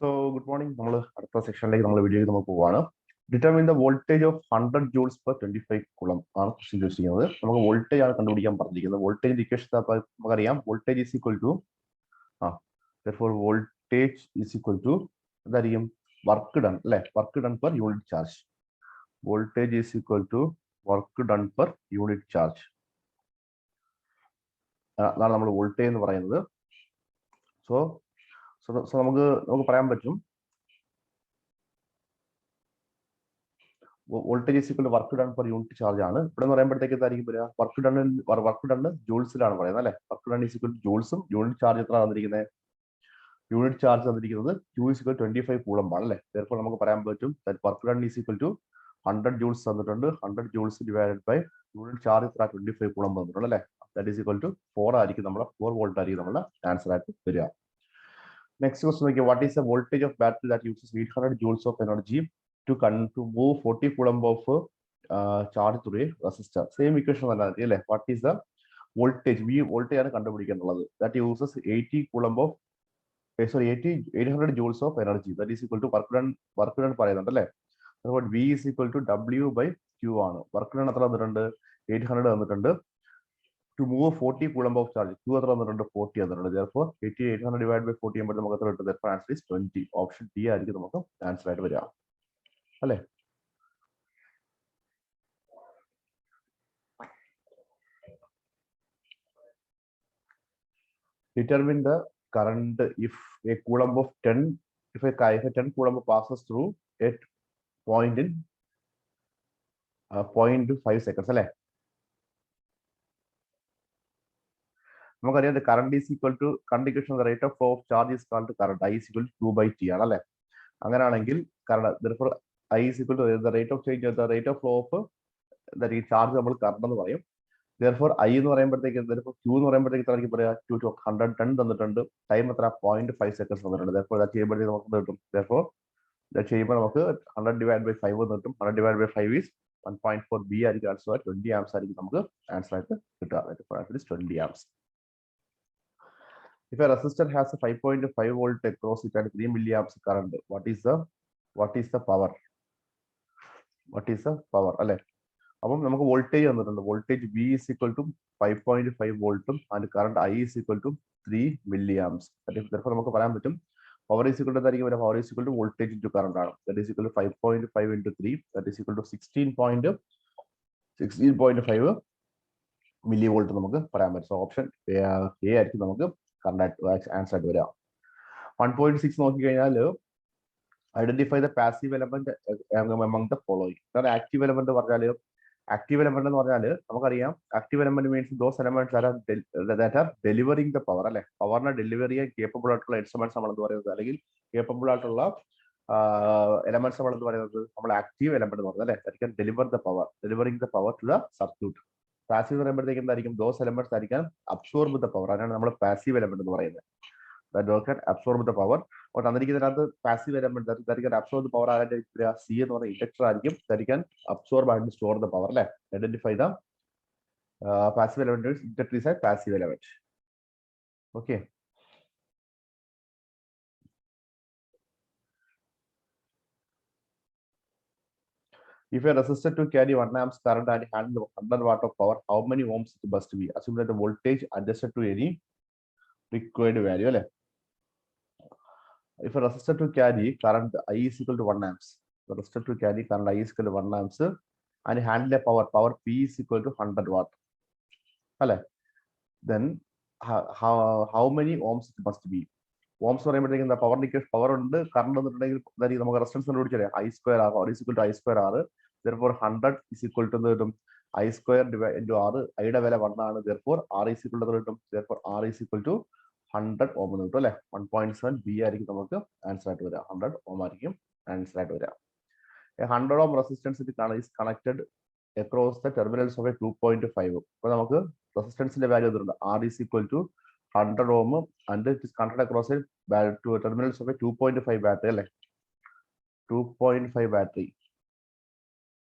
So, good morning. നമ്മൾ അടുത്ത സെക്ഷനിലേക്ക് നമ്മൾ വീഡിയോയിൽ നമുക്ക് പോവാണ്. Determine the voltage of 100 joules per 25 coulomb ആണ് ക്വസ്റ്റ്യൻ ചോദിച്ചിരിക്കുന്നത്. നമുക്ക് വോൾട്ടേജ് ആണ് കണ്ടുപിടിക്കാൻ പറഞ്ഞിരിക്കുന്നത്. വോൾട്ടേജ് ഇക്വേഷൻ നമുക്കറിയാം. Voltage is equal to therefore voltage is equal to എന്തായിരിക്കും വർക്ക് ഡൺ അല്ലെ, work done per unit charge. Voltage is equal to work done per unit charge. അതാണ് നമ്മൾ വോൾട്ടേജ് എന്ന് പറയുന്നത്. സോ നമുക്ക് പറയാൻ പറ്റും voltage is equal to work done per unit charge ആണ്. ഇവിടെ എന്ന് പറയുമ്പോഴത്തേക്ക് എന്തായിരിക്കും വരിക, വർക്ക് ഡൺ ജൂൾസിലാണ് പറയുന്നത് അല്ലെ. Work done is equal to ജൂൾസും യൂണിറ്റ് ചാർജ് എത്ര തന്നിരിക്കുന്നത്, യൂണിറ്റ് ചാർജ് തന്നിരിക്കുന്നത് Q ഈസ് ഈക്വൽ 25 കൂളംബ് ആണ് അല്ലെ. therefore നമുക്ക് പറയാൻ പറ്റും work done is equal to 100 joules തന്നിട്ടുണ്ട്. 100 joules divided by unit charge എത്ര 25 കൂളംബ് തന്നിട്ടുണ്ട് അല്ലെ. ദാറ്റ് ഈസ് ഈക്വൽ ടു 4 ആയിരിക്കും നമ്മുടെ 4 വോൾട്ട് ആയിരിക്കും നമ്മുടെ ആൻസർ ആയിട്ട് വരിക. Next question നോക്കിയാൽ what is the voltage of battery that uses 800 joules of energy to move 40 coulomb of charge through a resistor? Same equation തന്നെ അല്ലേ. What is the voltage? Voltage ആണ് കണ്ടുപിടിക്കാനുള്ളത്. That uses 800 joules of energy. That is equal to work done പറയുന്നുണ്ട് അല്ലേ. അതുകൊണ്ട് V is equal to W by Q ആണ്. Work done എത്ര തന്നിട്ടുണ്ട്, 800 തന്നിട്ടുണ്ട്. To move 40 coulomb of charge, Q എത്ര തന്നിട്ടുണ്ട്, 40 തന്നിട്ടുണ്ട്. therefore 800 divided by 40 ആകുമ്പോൾ നമുക്ക് എത്ര കിട്ടും, therefore answer is 20. Option D ആയിരിക്കും നമുക്ക് ആൻസർ ആയിട്ട് വരിക അല്ലേ. Determine the current if a coulomb of 10 if a 10 coulomb passes through a point in 0.5 seconds അല്ലേ. നമുക്കറിയാം current is equal to current equation rate of flow of charge is called current. I is equal to 2/T ആണ് അല്ലെ. അങ്ങനെയാണെങ്കിൽ current therefore I is equal to the rate of change the rate of flow of ഈ charge നമ്മൾ current എന്ന് പറയും. therefore I എന്ന് പറയുമ്പോഴത്തേക്ക് Q എന്ന് പറയുമ്പോഴത്തേക്ക് എത്ര ആയിരിക്കും പറയാ, 2 to 110 തന്നിട്ടുണ്ട്. ടൈം എത്ര 0.5 സെക്കൻഡ്സ് തന്നിട്ടുണ്ട്. therefore അത് ചെയ്യുമ്പോഴത്തേക്ക് നമുക്ക് കിട്ടും. therefore ഇത് ചെയ്യുമ്പോൾ നമുക്ക് 100 divided by 5 കിട്ടും. 100 divided by 5 is 1.4 B ആയിരിക്കും ആൻസർ. 20 ആംപ്സ് ആയിരിക്കും നമുക്ക് ആൻസർ ആയിട്ട് കിട്ടുക. Answer is 20 amps. If a resistor has a 5.5 volt across it and 3 milliamps current, what is the power? അല്ലെ. അപ്പം നമുക്ക് വോൾട്ടേജ് തന്നിട്ടുണ്ട്. Voltage V is equal to 5.5 വോൾട്ടും and current I is equal to 3 milliamps. therefore നമുക്ക് പറയാൻ പറ്റും power is equal to എന്തായിരിക്കും, power is equal to voltage into current ആണ്. That is equal to 5.5 into 3 that is equal to 16.5 millivolt നമുക്ക് പറയാൻ പറ്റും. Option A ആയിരിക്കും നമുക്ക് കറണ്ട് ആൻസർ ആയിട്ട് വരിക. 1.6 നോക്കിക്കഴിഞ്ഞാൽ identify the passive element among the following. Active element എന്ന് പറഞ്ഞാൽ നമുക്കറിയാം active element means those elements that are delivering the power അല്ലെ. പവറിനെ ഡെലിവറി ചെയ്യാൻ കേപ്പബിൾ ആയിട്ടുള്ള ഇൻസ്ട്രുമെന്റ്സ് നമ്മൾ എന്ന് പറയുന്നത്, അല്ലെങ്കിൽ കേപ്പബിൾ ആയിട്ടുള്ള എലമെന്റ്സ് നമ്മൾ എന്ന് പറയുന്നത് നമ്മൾ ആക്റ്റീവ് എലമെന്റ് എന്ന് പറയുന്നത് അല്ലെ. that can deliver the power, delivering the power to the circuit. Passive എന്ന് പറയുമ്പോഴത്തേക്ക് എന്തായിരിക്കും, ദോസ് എലമെന്റ്സ് ആയിരിക്കാൻ അബ്സോർബ് ദ പവർ. അതിനാണ് നമ്മൾ പാസീവ് എലമെന്റ് എന്ന് പറയുന്നത്. Absorb the power. അപ്പോൾ തന്നിരിക്കുന്നതിനകത്ത് പാസീവ് എലമെന്റ് ധരിക്കാൻ അബ്സോർബ് ദ പവർ ആയിട്ട് സി എന്ന് പറയുന്ന ഇൻഡക്ടർ ആയിരിക്കും. ധരിക്കാൻ അബ്സോർബ് ആയിട്ട് സ്റ്റോർ ദ പവർ അല്ലെ. Identify the passive element. Inductor is A passive element. Okay. If a resistor to carry 1 amps current and handle 100 watt of power, how many ohms it must be? Assume that the voltage adjusted to any required value അല്ലെ. If a resistor to carry current I is equal to 1 amps, the resistor to carry current I is equal to 1 amps and handle a power P is equal to 100 watt അല്ലെ, then how many ohms it must be? Ohms പറയുമ്പോഴത്തേക്ക് എന്താ, power ഉണ്ട്, current വന്നിട്ടുണ്ടെങ്കിൽ നമുക്ക് resistance കണ്ടുപിടിച്ചറിയാം. I square R, is equal to I square R. therefore 100 is equal to കിട്ടും I square into R. ഐയുടെ വില 1 ആണ്. therefore R is equal to കിട്ടും. therefore R is equal to 100 ohm എന്ന് കിട്ടും അല്ലെ. 1.7 B ആയിരിക്കും നമുക്ക് ആൻസർ ആയിട്ട് വരിക. 100 ohm ആയിരിക്കും ആൻസർ ആയിട്ട് വരിക. 100 ohm resistance is connected across the terminals of a 2.5. അപ്പോൾ നമുക്ക് റെസിസ്റ്റൻസിന്റെ വാല്യൂ തന്നിട്ടുണ്ട്. R is equal to 100 ohm and it is connected across a terminals of a 2.5 battery അല്ലെ. 2.5 battery.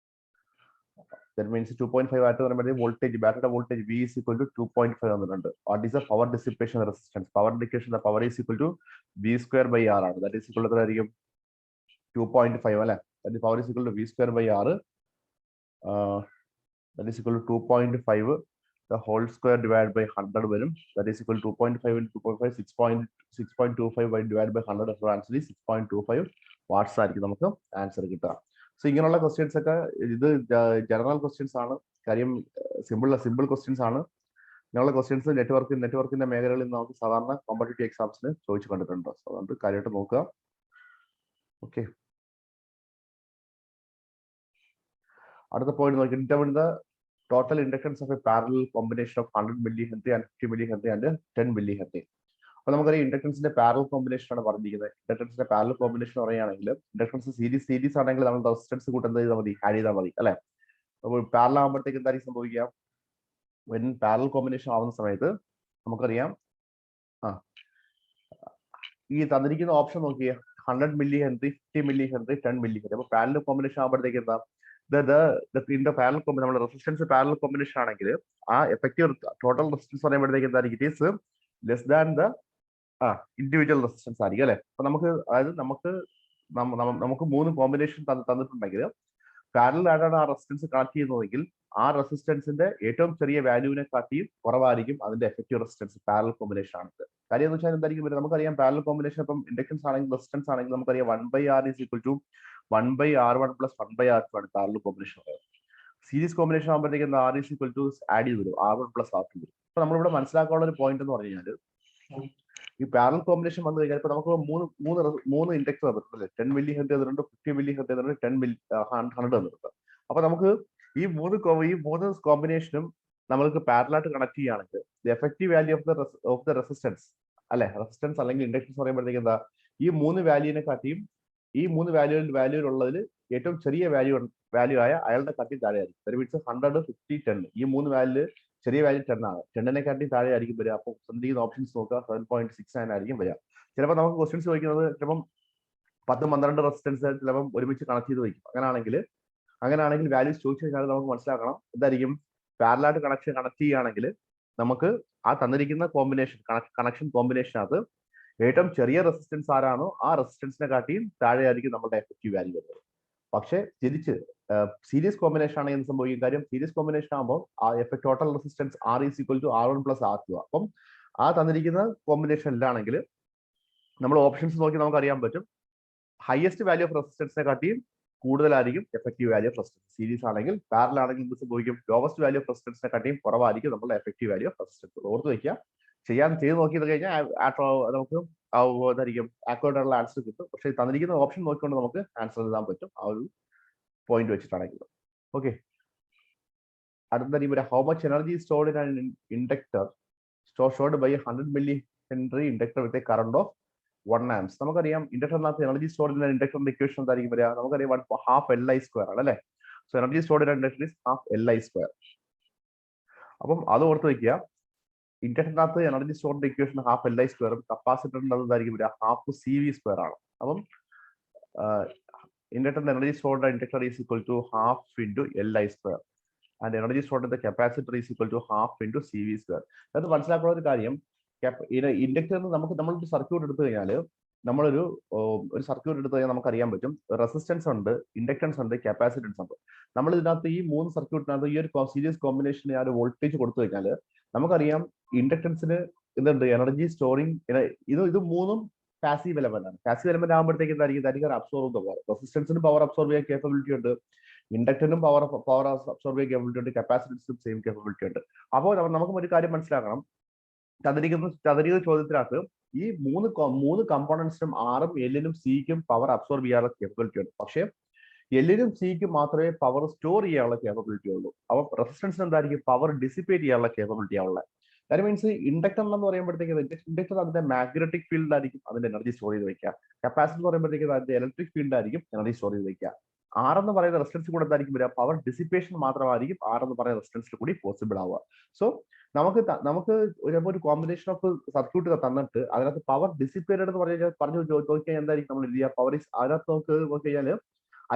That means 2.5 ആയിട്ട് പറയുമ്പോൾ വോൾട്ടേജ് ബാറ്ററിയുടെ voltage V is equal to 2.5 തന്നിട്ടുണ്ട്. What is the power dissipation resistance? Power indication the power is equal to V square by R ആണ്. That is equal to എത്രയായിരിക്കും 2.5 അല്ലേ? That is power is equal to V square by R. That is equal to 2.5 the whole square divided by 100 വരും. That is equal to 2.5 into 2.5 6.25 by divided by 100 അപ്പോൾ answer 6.25 watts ആയിരിക്കും നമുക്ക് answer കിട്ടുക. So ഇങ്ങനെയുള്ള questions ഒക്കെ ഇത് general questions ആണ്, കാര്യം സിമ്പിൾ ക്വസ്റ്റ്യൻസ് ആണ്. ഇങ്ങനെയുള്ള ക്വസ്റ്റ്യൻസ് നെറ്റ്വർക്കിന്റെ മേഖലകളിൽ നമുക്ക് സാധാരണ കോമ്പറ്റേറ്റീവ് എക്സാംസിന് ചോദിച്ചു കണ്ടിട്ടുണ്ട്. സോ അതുകൊണ്ട് കാര്യമായിട്ട് നോക്കുക. ഓക്കെ, അടുത്ത പോയിന്റ് നോക്കി, determine the total inductance of a parallel combination of 100 millihenry and 50 millihenry and 10 millihenry. അപ്പോൾ നമുക്കറിയാം ഇൻഡക്ടൻസിന്റെ പാരലൽ കോമ്പിനേഷൻ ആണ് പറഞ്ഞിരിക്കുന്നത്. ഇൻഡക്ടൻസിന്റെ പാരലൽ കോമ്പിനേഷൻ പറയുകയാണെങ്കിൽ ഇൻഡക്ടൻസ് സീരീസ് ആണെങ്കിൽ നമ്മൾ റെസിസ്റ്റൻസ് കൂട്ടുന്നത് ചെയ്താൽ മതി, ആഡ് ചെയ്താൽ മതി അല്ലെ. അപ്പോൾ പാരലൽ ആകുമ്പോഴത്തേക്ക് എന്തായിരിക്കും സംഭവിക്കുക? വെൻ പാരലൽ കോമ്പിനേഷൻ ആവുന്ന സമയത്ത് നമുക്കറിയാം ഈ തന്നിരിക്കുന്ന ഓപ്ഷൻ നോക്കിയേ, 100 millihenry, 50 millihenry, 10 millihenry. അപ്പോൾ പാരലൽ കോമ്പിനേഷൻ ആകുമ്പോഴത്തേക്ക് എന്താ പാരലൽ നമ്മുടെ റെസിസ്റ്റൻസ് പാരലൽ കോമ്പിനേഷൻ ആണെങ്കിൽ ആ എഫക്റ്റീവ് ടോട്ടൽ റെസിസ്റ്റൻസ് പറയുമ്പോഴത്തേക്ക് എന്തായിരിക്കും? It is less than the individual resistance ആയിരിക്കും അല്ലെ. അപ്പൊ നമുക്ക് അതായത് നമുക്ക് 3 കോമ്പിനേഷൻ തന്നിട്ടുണ്ടെങ്കിൽ പാരലൽ ആയിട്ടാണ് ആ റെസിസ്റ്റൻസ് കണക്ട് ചെയ്യുന്നതെങ്കിൽ ആ റെസിസ്റ്റൻസിന്റെ ഏറ്റവും ചെറിയ വാല്യൂവിനെ കാട്ടിയും കുറവായിരിക്കും അതിന്റെ എഫക്റ്റീവ് റെസിസ്റ്റൻസ് പാരലൽ കോമ്പിനേഷൻ ആണെങ്കിൽ. കാര്യം എന്ന് വെച്ചാൽ എന്തായിരിക്കും വരും? നമുക്കറിയാം പാരലൽ കോമ്പിനേഷൻ ഇപ്പം ഇൻഡക്ടൻസ് ആണെങ്കിൽ റെസിസ്റ്റൻസ് ആണെങ്കിൽ നമുക്കറിയാം 1/R is equal to 1/R1 plus 1/R2 ആണ് പാരലൽ കോമ്പിനേഷൻ. സീരീസ് കോമ്പിനേഷൻ ആകുമ്പോഴത്തേക്ക് R is equal to add ചെയ്ത് വരും, R1 plus R2 വരും. അപ്പൊ നമ്മളിവിടെ മനസ്സിലാക്കാനുള്ള ഒരു പോയിന്റ് എന്ന് പറഞ്ഞു കഴിഞ്ഞാൽ ഈ പാരലൽ കോമ്പിനേഷൻ വന്നു കഴിഞ്ഞാൽ ഇപ്പൊ നമുക്ക് മൂന്ന് ഇൻഡക്ടർ തന്നിട്ടുണ്ട്, 10 millihenry തന്നിട്ടുണ്ട്, 50 millihenry തന്നിട്ടുണ്ട്, 100 തന്നിട്ടുണ്ട്. അപ്പൊ നമുക്ക് ഈ മൂന്ന് കോമ്പിനേഷനും നമ്മൾക്ക് പാരലായിട്ട് കണക്ട് ചെയ്യുകയാണെങ്കിൽ effective value of the resistance അല്ലെ, റെസിസ്റ്റൻസ് അല്ലെങ്കിൽ ഇൻഡക്ടൻസ് പറയുമ്പോഴത്തേക്ക് എന്താ, ഈ 3 വാല്യൂവിനെ കാട്ടിയും ഈ 3 വാല്യൂവിലുള്ളതിൽ ഏറ്റവും ചെറിയ വാല്യൂ ആയ അയാളുടെ കാട്ടി താഴെ ആയിരിക്കും. 100, 50, 10 ഈ 3 വാല്യൂ ചെറിയ വാല്യൂ 10 ആണ്. 10നെ കാട്ടി താഴെ ആയിരിക്കും വരിക. അപ്പോൾ ശ്രദ്ധിക്കുന്ന ഓപ്ഷൻസ് നോക്കുക, 7.69 ആയിരിക്കും വരിക. ചിലപ്പോൾ നമുക്ക് ക്വസ്റ്റ്യൻസ് ചോദിക്കുന്നത് ചിലപ്പം 10-12 റെസിസ്റ്റൻസ് ചിലപ്പം ഒരുമിച്ച് കണക്ട് ചെയ്ത് വയ്ക്കും. അങ്ങനെയാണെങ്കിൽ വാല്യൂസ് ചോദിച്ചു കഴിഞ്ഞാൽ നമുക്ക് മനസ്സിലാക്കണം എന്തായിരിക്കും, പാരലായിട്ട് കണക്ട് ചെയ്യുകയാണെങ്കിൽ നമുക്ക് ആ തന്നിരിക്കുന്ന കണക്ഷൻ കോമ്പിനേഷനകത്ത് ഏറ്റവും ചെറിയ റെസിസ്റ്റൻസ് ആരാണോ ആ റെസിസ്റ്റൻസിനെ കാട്ടിയും താഴെയായിരിക്കും നമ്മുടെ എഫക്റ്റീവ് വാല്യൂ വരുന്നത്. പക്ഷെ തിരിച്ച് സീരീസ് കോമ്പിനേഷൻ ആണെങ്കിൽ എന്ത് സംഭവിക്കും? കാര്യം സീരീസ് കോമ്പിനേഷൻ ആകുമ്പോൾ ആ total resistance R is equal to R1 plus R2. അപ്പം ആ തന്നിരിക്കുന്ന കോമ്പിനേഷനിലാണെങ്കിൽ നമ്മൾ ഓപ്ഷൻസ് നോക്കി നമുക്ക് അറിയാൻ പറ്റും, ഹയസ്റ്റ് വാല്യൂ ഓഫ് റെസിസ്റ്റൻസിനെ കാട്ടിയും കൂടുതലായിരിക്കും effective value of resistance. Series ആണെങ്കിൽ പാരലൽ ആണെങ്കിൽ എന്ത് സംഭവിക്കും? ലോവസ്റ്റ് വാല്യൂ ഓഫ് റെസിസ്റ്റൻസിനെ കാട്ടിയും കുറവായിരിക്കും നമ്മുടെ എഫക്റ്റീവ് വാല്യൂ ഓഫ് റെസിസ്റ്റൻസ്. ഓർത്ത് വയ്ക്കുക, ചെയ്ത് നോക്കിയത് കഴിഞ്ഞാൽ നമുക്ക് എന്തായിരിക്കും ആക്യുറേറ്റ് ആയിട്ടുള്ള ആൻസർ കിട്ടും. പക്ഷേ തന്നിരിക്കുന്ന ഓപ്ഷൻ നോക്കിക്കൊണ്ട് നമുക്ക് ആൻസർ എഴുതാൻ പറ്റും ആ ഒരു പോയിന്റ് വെച്ചിട്ടാണെങ്കിൽ. ഓക്കെ, അടുത്ത how much energy stored in an inductor stored by 100 millihenry inductor with a current of 1 amps. നമുക്കറിയാം ഇൻഡക്ടറിനകത്ത് എനർജി സ്റ്റോർഡ് ഇൻ ഇൻഡക്ടറിന്റെ ഇക്വേഷൻ എന്തായിരിക്കും വരിക? നമുക്കറിയാം half Li² ആണ് അല്ലെ. So energy stored in inductor is half Li². അപ്പം അത് ഓർത്ത് വയ്ക്കുക, ഇൻഡക്ടറിനകത്ത് എനർജി സ്റ്റോറിന്റെ ഇക്വേഷൻ half Li², കപ്പാസിറ്ററിന്റെ എന്തായിരിക്കും വരിക? half CV² ആണ്. അപ്പം ഇൻഡക്ടറിന്റെ energy stored inductor is equal to half into Li² and energy stored in the capacitor is equal to half into CV². അത് മനസ്സിലാക്കുന്ന ഒരു കാര്യം, ഇൻഡക്ടറിന് നമ്മളൊരു സർക്യൂട്ട് എടുത്തു കഴിഞ്ഞാൽ നമ്മളൊരു സർക്യൂട്ട് എടുത്തു കഴിഞ്ഞാൽ നമുക്ക് അറിയാൻ പറ്റും റെസിസ്റ്റൻസ് ഉണ്ട്, ഇൻഡക്ടൻസ് ഉണ്ട്, കപ്പാസിറ്റൻസ് ഉണ്ട്. നമ്മൾ ഇതിനകത്ത് ഈ 3 സർക്യൂട്ടിനകത്ത് ഈ ഒരു സീരീസ് കോമ്പിനേഷന് ആ ഒരു വോൾട്ടേജ് കൊടുത്തു കഴിഞ്ഞാൽ നമുക്കറിയാം ഇൻഡക്ടൻസിന് എന്തുണ്ട്? Energy storing. ഇത് മൂന്നും പാസീവ് എലമെന്റ് ആണ്. പാസീവ് എലമെന്റ് ആകുമ്പോഴത്തേക്ക് എന്തായിരിക്കും അബ്സോർബ് ചെയ്യുന്ന പവർ. റെസിസ്റ്റൻസിന് പവർ അബ്സോർബ് ചെയ്യാൻ കേപ്പബിലിറ്റി ഉണ്ട്, ഇൻഡക്ടറിനും പവർ അബ്സോർബ് ചെയ്യാൻ കേപ്പബിലിറ്റി ഉണ്ട്, കപ്പാസിറ്റൻസിനും സെയിം കേപ്പബിലിറ്റി ഉണ്ട്. അപ്പോൾ നമുക്ക് ഒരു കാര്യം മനസ്സിലാക്കണം, തന്നിരിക്കുന്ന ചോദ്യത്തിനകത്ത് ഈ മൂന്ന് കമ്പോണൻസിനും ആറും എല്ലിനും സിക്കും പവർ അബ്സോർബ് ചെയ്യാനുള്ള കേപ്പബിലിറ്റി ഉണ്ട്. പക്ഷേ എല്ലിനും സിക്കും മാത്രമേ പവർ സ്റ്റോർ ചെയ്യാനുള്ള കേപ്പബിലിറ്റി ഉള്ളൂ. അപ്പോൾ റെസിസ്റ്റൻസിന് എന്തായിരിക്കും? പവർ ഡിസിപ്പേറ്റ് ചെയ്യാനുള്ള കേപ്പബിലിറ്റി ആവുള്ളത്. ദാറ്റ് മീൻസ് ഇൻഡക്ടർ എന്ന് പറയുമ്പോഴത്തേക്ക് ഇൻഡക്ടർ അതിന്റെ മാഗ്നറ്റിക് ഫീൽഡ് ആയിരിക്കും അതിന്റെ എനർജി സ്റ്റോർ ചെയ്ത് വെക്കുക. കപ്പാസിറ്റർ എന്ന് പറയുമ്പോഴത്തേക്ക് അതിന്റെ ഇലക്ട്രിക് ഫീൽഡ് ആയിരിക്കും എനർജി സ്റ്റോർ ചെയ്ത് വെക്കുക. ആർ എന്ന് പറയുന്ന റെസിസ്റ്റൻസ് കൂടെ എന്തായിരിക്കും വരിക? പവർ ഡിസിപ്പേഷൻ മാത്രമായിരിക്കും ആർ എന്ന് പറയുന്ന റെസിസ്റ്റൻസിൽ കൂടി പോസിബിൾ ആവുക. സോ നമുക്ക് ഒരു കോമ്പിനേഷൻ ഓഫ് സർക്യൂട്ട് തന്നിട്ട് അതിനകത്ത് പവർ ഡിസിപ്പേറ്റഡ് എന്ന് പറഞ്ഞു നോക്കിക്കഴിഞ്ഞാൽ എന്തായിരിക്കും നമ്മൾ ചെയ്യുക? പവർ അതിനകത്ത് നമുക്ക് നോക്കി കഴിഞ്ഞാൽ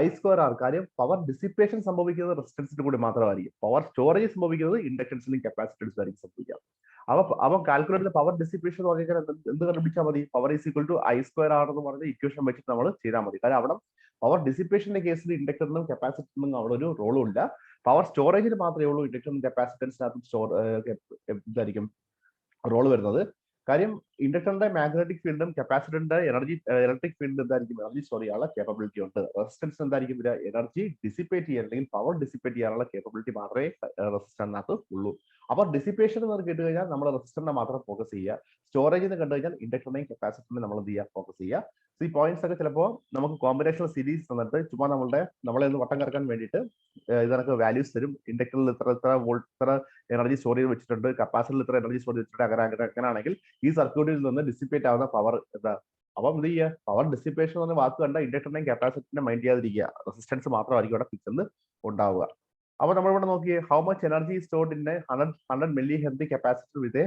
ഐ സ്ക്വയർ ആർ. കാര്യം പവർ ഡിസിപ്പേഷൻ സംഭവിക്കുന്നത് റെസിസ്റ്റൻസിന് കൂടി മാത്രമായിരിക്കും. പവർ സ്റ്റോറേജ് സംഭവിക്കുന്നത് ഇൻഡക്ടൻസിനും കപ്പാസിറ്റൻസിനും ആയിരിക്കും സംഭവിക്കാം. അവ കാൽക്കുലേറ്റർ പവർ ഡിസിപ്പേഷൻ എന്ന് പറഞ്ഞാൽ എന്ത് കണ്ടുപിടിച്ചാൽ മതി? Power is equal to I square R എന്ന് പറഞ്ഞ ഇക്വേഷൻ വെച്ചിട്ട് നമ്മൾ ചെയ്താൽ മതി. കാരണം അവിടെ പവർ ഡിസിപ്പേഷന്റെ കേസിൽ ഇൻഡക്ടറിനും കപ്പാസിറ്ററിനും അവിടെ ഒരു റോളും ഇല്ല. പവർ സ്റ്റോറേജിന് മാത്രമേ ഉള്ളൂ ഇൻഡക്ടറിനും കപ്പാസിറ്റൻസിനകത്തും ഇതായിരിക്കും റോള് വരുന്നത്. കാര്യം ഇൻഡക്ടറിന്റെ മാഗ്നറ്റിക് ഫീൽഡും കപ്പാസിറ്ററിന്റെ ഇലക്ട്രിക് ഫീൽഡ് എന്തായിരിക്കും? എനർജി സ്റ്റോർ ചെയ്യാനുള്ള കേപ്പബിലിറ്റി ഉണ്ട്. റെസിസ്റ്റൻസ് എന്തായിരിക്കും? എനർജി ഡിസിപ്പേറ്റ് ചെയ്യാൻ അല്ലെങ്കിൽ പവർ ഡിസിപ്പേറ്റ് ചെയ്യാനുള്ള കേപ്പബിലിറ്റി മാത്രമേ റെസിസ്റ്ററിനകത്ത് ഉള്ളൂ. അപ്പൊ ഡിസിപ്പേഷൻ എന്ന് കേട്ട് കഴിഞ്ഞാൽ നമ്മൾ റെസിസ്റ്ററിനെ മാത്രം ഫോക്കസ് ചെയ്യുക. സ്റ്റോറേജ് എന്ന് കണ്ടു കഴിഞ്ഞാൽ ഇൻഡക്ടറിനെയും കപ്പാസിറ്ററിനെയും നമ്മൾ എന്ത് ചെയ്യുക? ഫോക്കസ് ചെയ്യുക. ഈ പോയിന്റ്സ് ഒക്കെ ചിലപ്പോൾ നമുക്ക് കോമ്പിനേഷൻ സീരീസ് തന്നിട്ട് ചുമ്മാ നമ്മളെ ഒന്ന് വട്ടം കറക്കാൻ വേണ്ടിയിട്ട് ഇതിനൊക്കെ വാല്യൂസ് തരും. ഇൻഡക്ടറിൽ ഇത്ര വോൾട്ട് ഇത്ര എനർജി സ്റ്റോർ ചെയ്ത് വെച്ചിട്ടുണ്ട്, കപ്പാസിറ്ററിൽ ഇത്ര എനർജി സ്റ്റോർ ചെയ്തിട്ടുണ്ട്. അങ്ങനെയാണെങ്കിൽ ഈ സർക്യൂട്ടിൽ നിന്ന് ഡിസിപ്പേറ്റ് ആവുന്ന പവർ എന്താ? അപ്പം എന്ത് ചെയ്യുക? പവർ ഡിസിപ്പേഷൻ എന്ന വാക്ക് കണ്ട ഇൻഡക്ടറിനെയും കപ്പാസിറ്ററിനെയും മൈൻഡ് ചെയ്യാതിരിക്കുക. റെസിസ്റ്റൻസ് മാത്രമായിരിക്കും അവിടെ പിക്ചറിൽ ഉണ്ടാവുക. അപ്പൊ നമ്മളിവിടെ നോക്കിയേ, how much energy stored in 100 millihenry capacitor with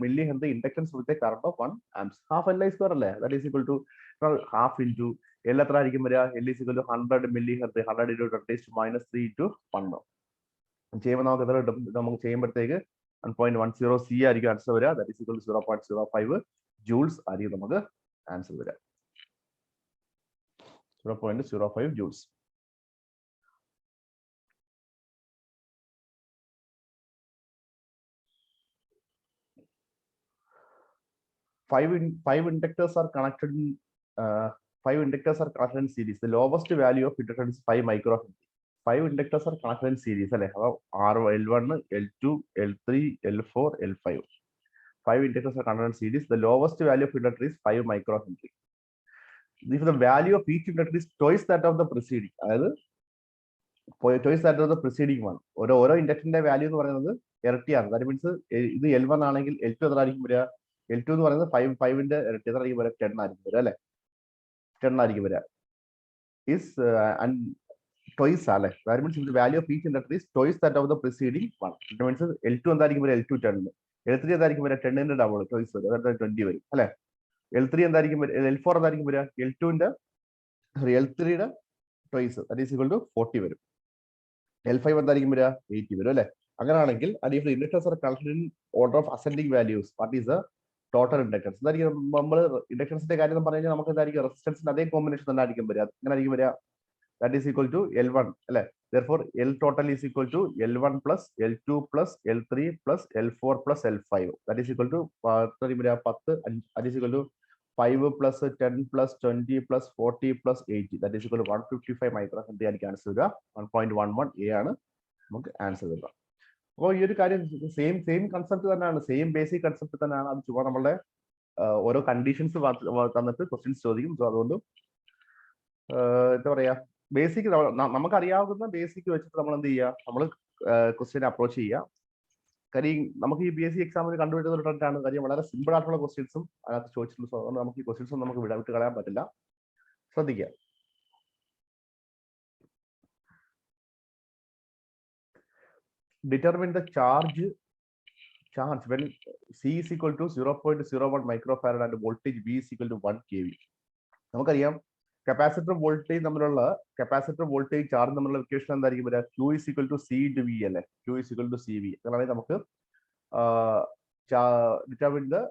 millihenry inductance with current of 1 amps. Half L I square അല്ലേ? That is equal to half into L എത്ര ആയിരിക്കും വരിക? L is equal to 100 millihenry 100 into 10⁻³ into 1. ചെയ്യുമ്പോൾ നമുക്ക് എത്ര കിട്ടും? നമുക്ക് ചെയ്യുമ്പോഴത്തേക്ക് 1.10 C ആയിരിക്കും ആൻസർ വരിക. That is equal to 0.05 joules ആയിരിക്കും നമുക്ക് ആൻസർ വരിക. 0.05 joules. Five inductors are connected in series. The lowest value of inductance is 5 microfarad. 5 inductors are connected in series. L1, L2, L3, L4, L5. 5 inductors are connected in series. The lowest value of inductor is 5 microfarad. If the value of each inductor is twice that of the preceding, twice that of the preceding one. ഓരോ ഇൻഡക്ടറിന്റെ value എന്ന് പറയുന്നത് ഇരട്ടിയാണ്. That means ഇത് L1 ആണെങ്കിൽ L2 എത്രയായിരിക്കും വരിക? L2 എന്ന് പറയുന്നത് 5ന്റെ ഇരട്ടി എത്രയായിരിക്കും വരിക? 10 ആയിരിക്കും വരിക അല്ലെ? 10 ആയിരിക്കും വരിക. Is and twice അല്ലെ? That means the value of each inductor is twice that of the preceding one. That means L2 എന്തായിരിക്കും വരിക? L2 10. L3 എന്തായിരിക്കും വരിക? 10ന്റെ ഡബിൾ twice വരും. അതായത് 20 വരും അല്ലെ? L3 എന്തായിരിക്കും വരിക? L4 എന്തായിരിക്കും വരിക? L3യുടെ twice, that is equal to 40 വരും. L5 എന്തായിരിക്കും വരിക? 80 വരും അല്ലെ? അങ്ങനെയാണെങ്കിൽ if the inductors are connected in order of ascending values, what is the total inductance? എന്തായിരിക്കും നമ്മൾ ഇൻഡക്ടൻസിന്റെ കാര്യം പറഞ്ഞു കഴിഞ്ഞാൽ നമുക്ക് എന്തായിരിക്കും? റെസിസ്റ്റൻസിന്റെ അതേ കോമ്പിനേഷൻ തന്നെ ആയിരിക്കും വരിക. അങ്ങനെ ആയിരിക്കും വരിക. That is equal to L1 അല്ലെ? Therefore L total is equal to L1 plus L2 plus L3 plus L4 plus L5. That is equal to 10. That is equal to 5 plus 10 plus 20 plus 40 plus 80. That is equal to 155 microfarad ആയിരിക്കും answer വരിക. 1.11 A ആണ് നമുക്ക് answer വരിക. അപ്പോൾ ഈ ഒരു കാര്യം same concept തന്നെയാണ്, സെയിം ബേസിക് കൺസെപ്റ്റ് തന്നെയാണ്. അത് ചുമ്മാ നമ്മളുടെ ഓരോ കണ്ടീഷൻസ് തന്നിട്ട് ക്വസ്റ്റ്യൻസ് ചോദിക്കും. സോ അതുകൊണ്ട് എന്താ പറയാ, ബേസിക് നമുക്കറിയാവുന്ന ബേസിക് വെച്ചിട്ട് നമ്മൾ എന്ത് ചെയ്യുക? നമ്മൾ ക്വസ്റ്റ്യൻ അപ്രോച്ച് ചെയ്യുക. കാര്യം നമുക്ക് ഈ BSc എക്സാമിന് കണ്ടുപിടിച്ച ഒരു ട്രെൻഡാണ്. കാര്യം വളരെ സിമ്പിൾ ആയിട്ടുള്ള ക്വസ്റ്റ്യൻസും അതിനകത്ത് ചോദിച്ചിട്ടുണ്ട്. സോ അതുകൊണ്ട് നമുക്ക് ഈ ക്വസ്റ്റ്യൻസും നമുക്ക് വിട്ട് കളയാൻ പറ്റില്ല. ശ്രദ്ധിക്കുക. Determine the charge when C is equal to 0.01 microfarad and voltage V is equal to 1 kV. നമുക്കറിയാം കപ്പാസിറ്റർ വോൾട്ടേജ് തമ്മിലുള്ള വോൾട്ടേജ് ചാർജ് തമ്മിലുള്ള ഇക്വേഷൻ എന്തായിരിക്കും വരിക? Q is equal to C into V അല്ലെ? Q is equal to CV. അങ്ങനെയാണെങ്കിൽ നമുക്ക് determine the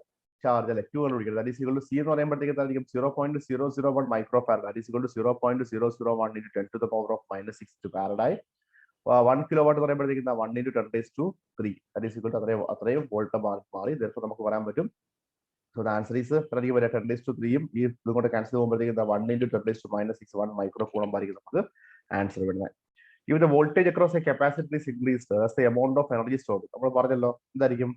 charge അല്ലെ? Q കണ്ടുപിടിക്കണം. That is equal to C എന്ന് പറയുമ്പോഴത്തേക്ക് എന്തായിരിക്കും? 0.001 microfarad. That is equal to 0.001 into 10 to the power of -6 farad. 1 kilowatt എന്ന് പറയുമ്പോഴത്തേക്ക് 1 into 10⁻³ that is equal to അത്രയും വോൾട്ട് മാറി. Therefore നമുക്ക് പറയാൻ പറ്റും. So the answer is 10⁻³ ഈ ഇതുകൊണ്ട് ക്യാൻസൽ ചെയ്യുമ്പോഴത്തേക്ക് 1 into 10⁻⁻6 1 microcoulomb ആയിരിക്കും നമുക്ക് ആൻസർ വരുന്നത്. If the voltage across a capacitor is increased, that's the amount of energy stored. നമ്മൾ പറഞ്ഞല്ലോ എന്തായിരിക്കും?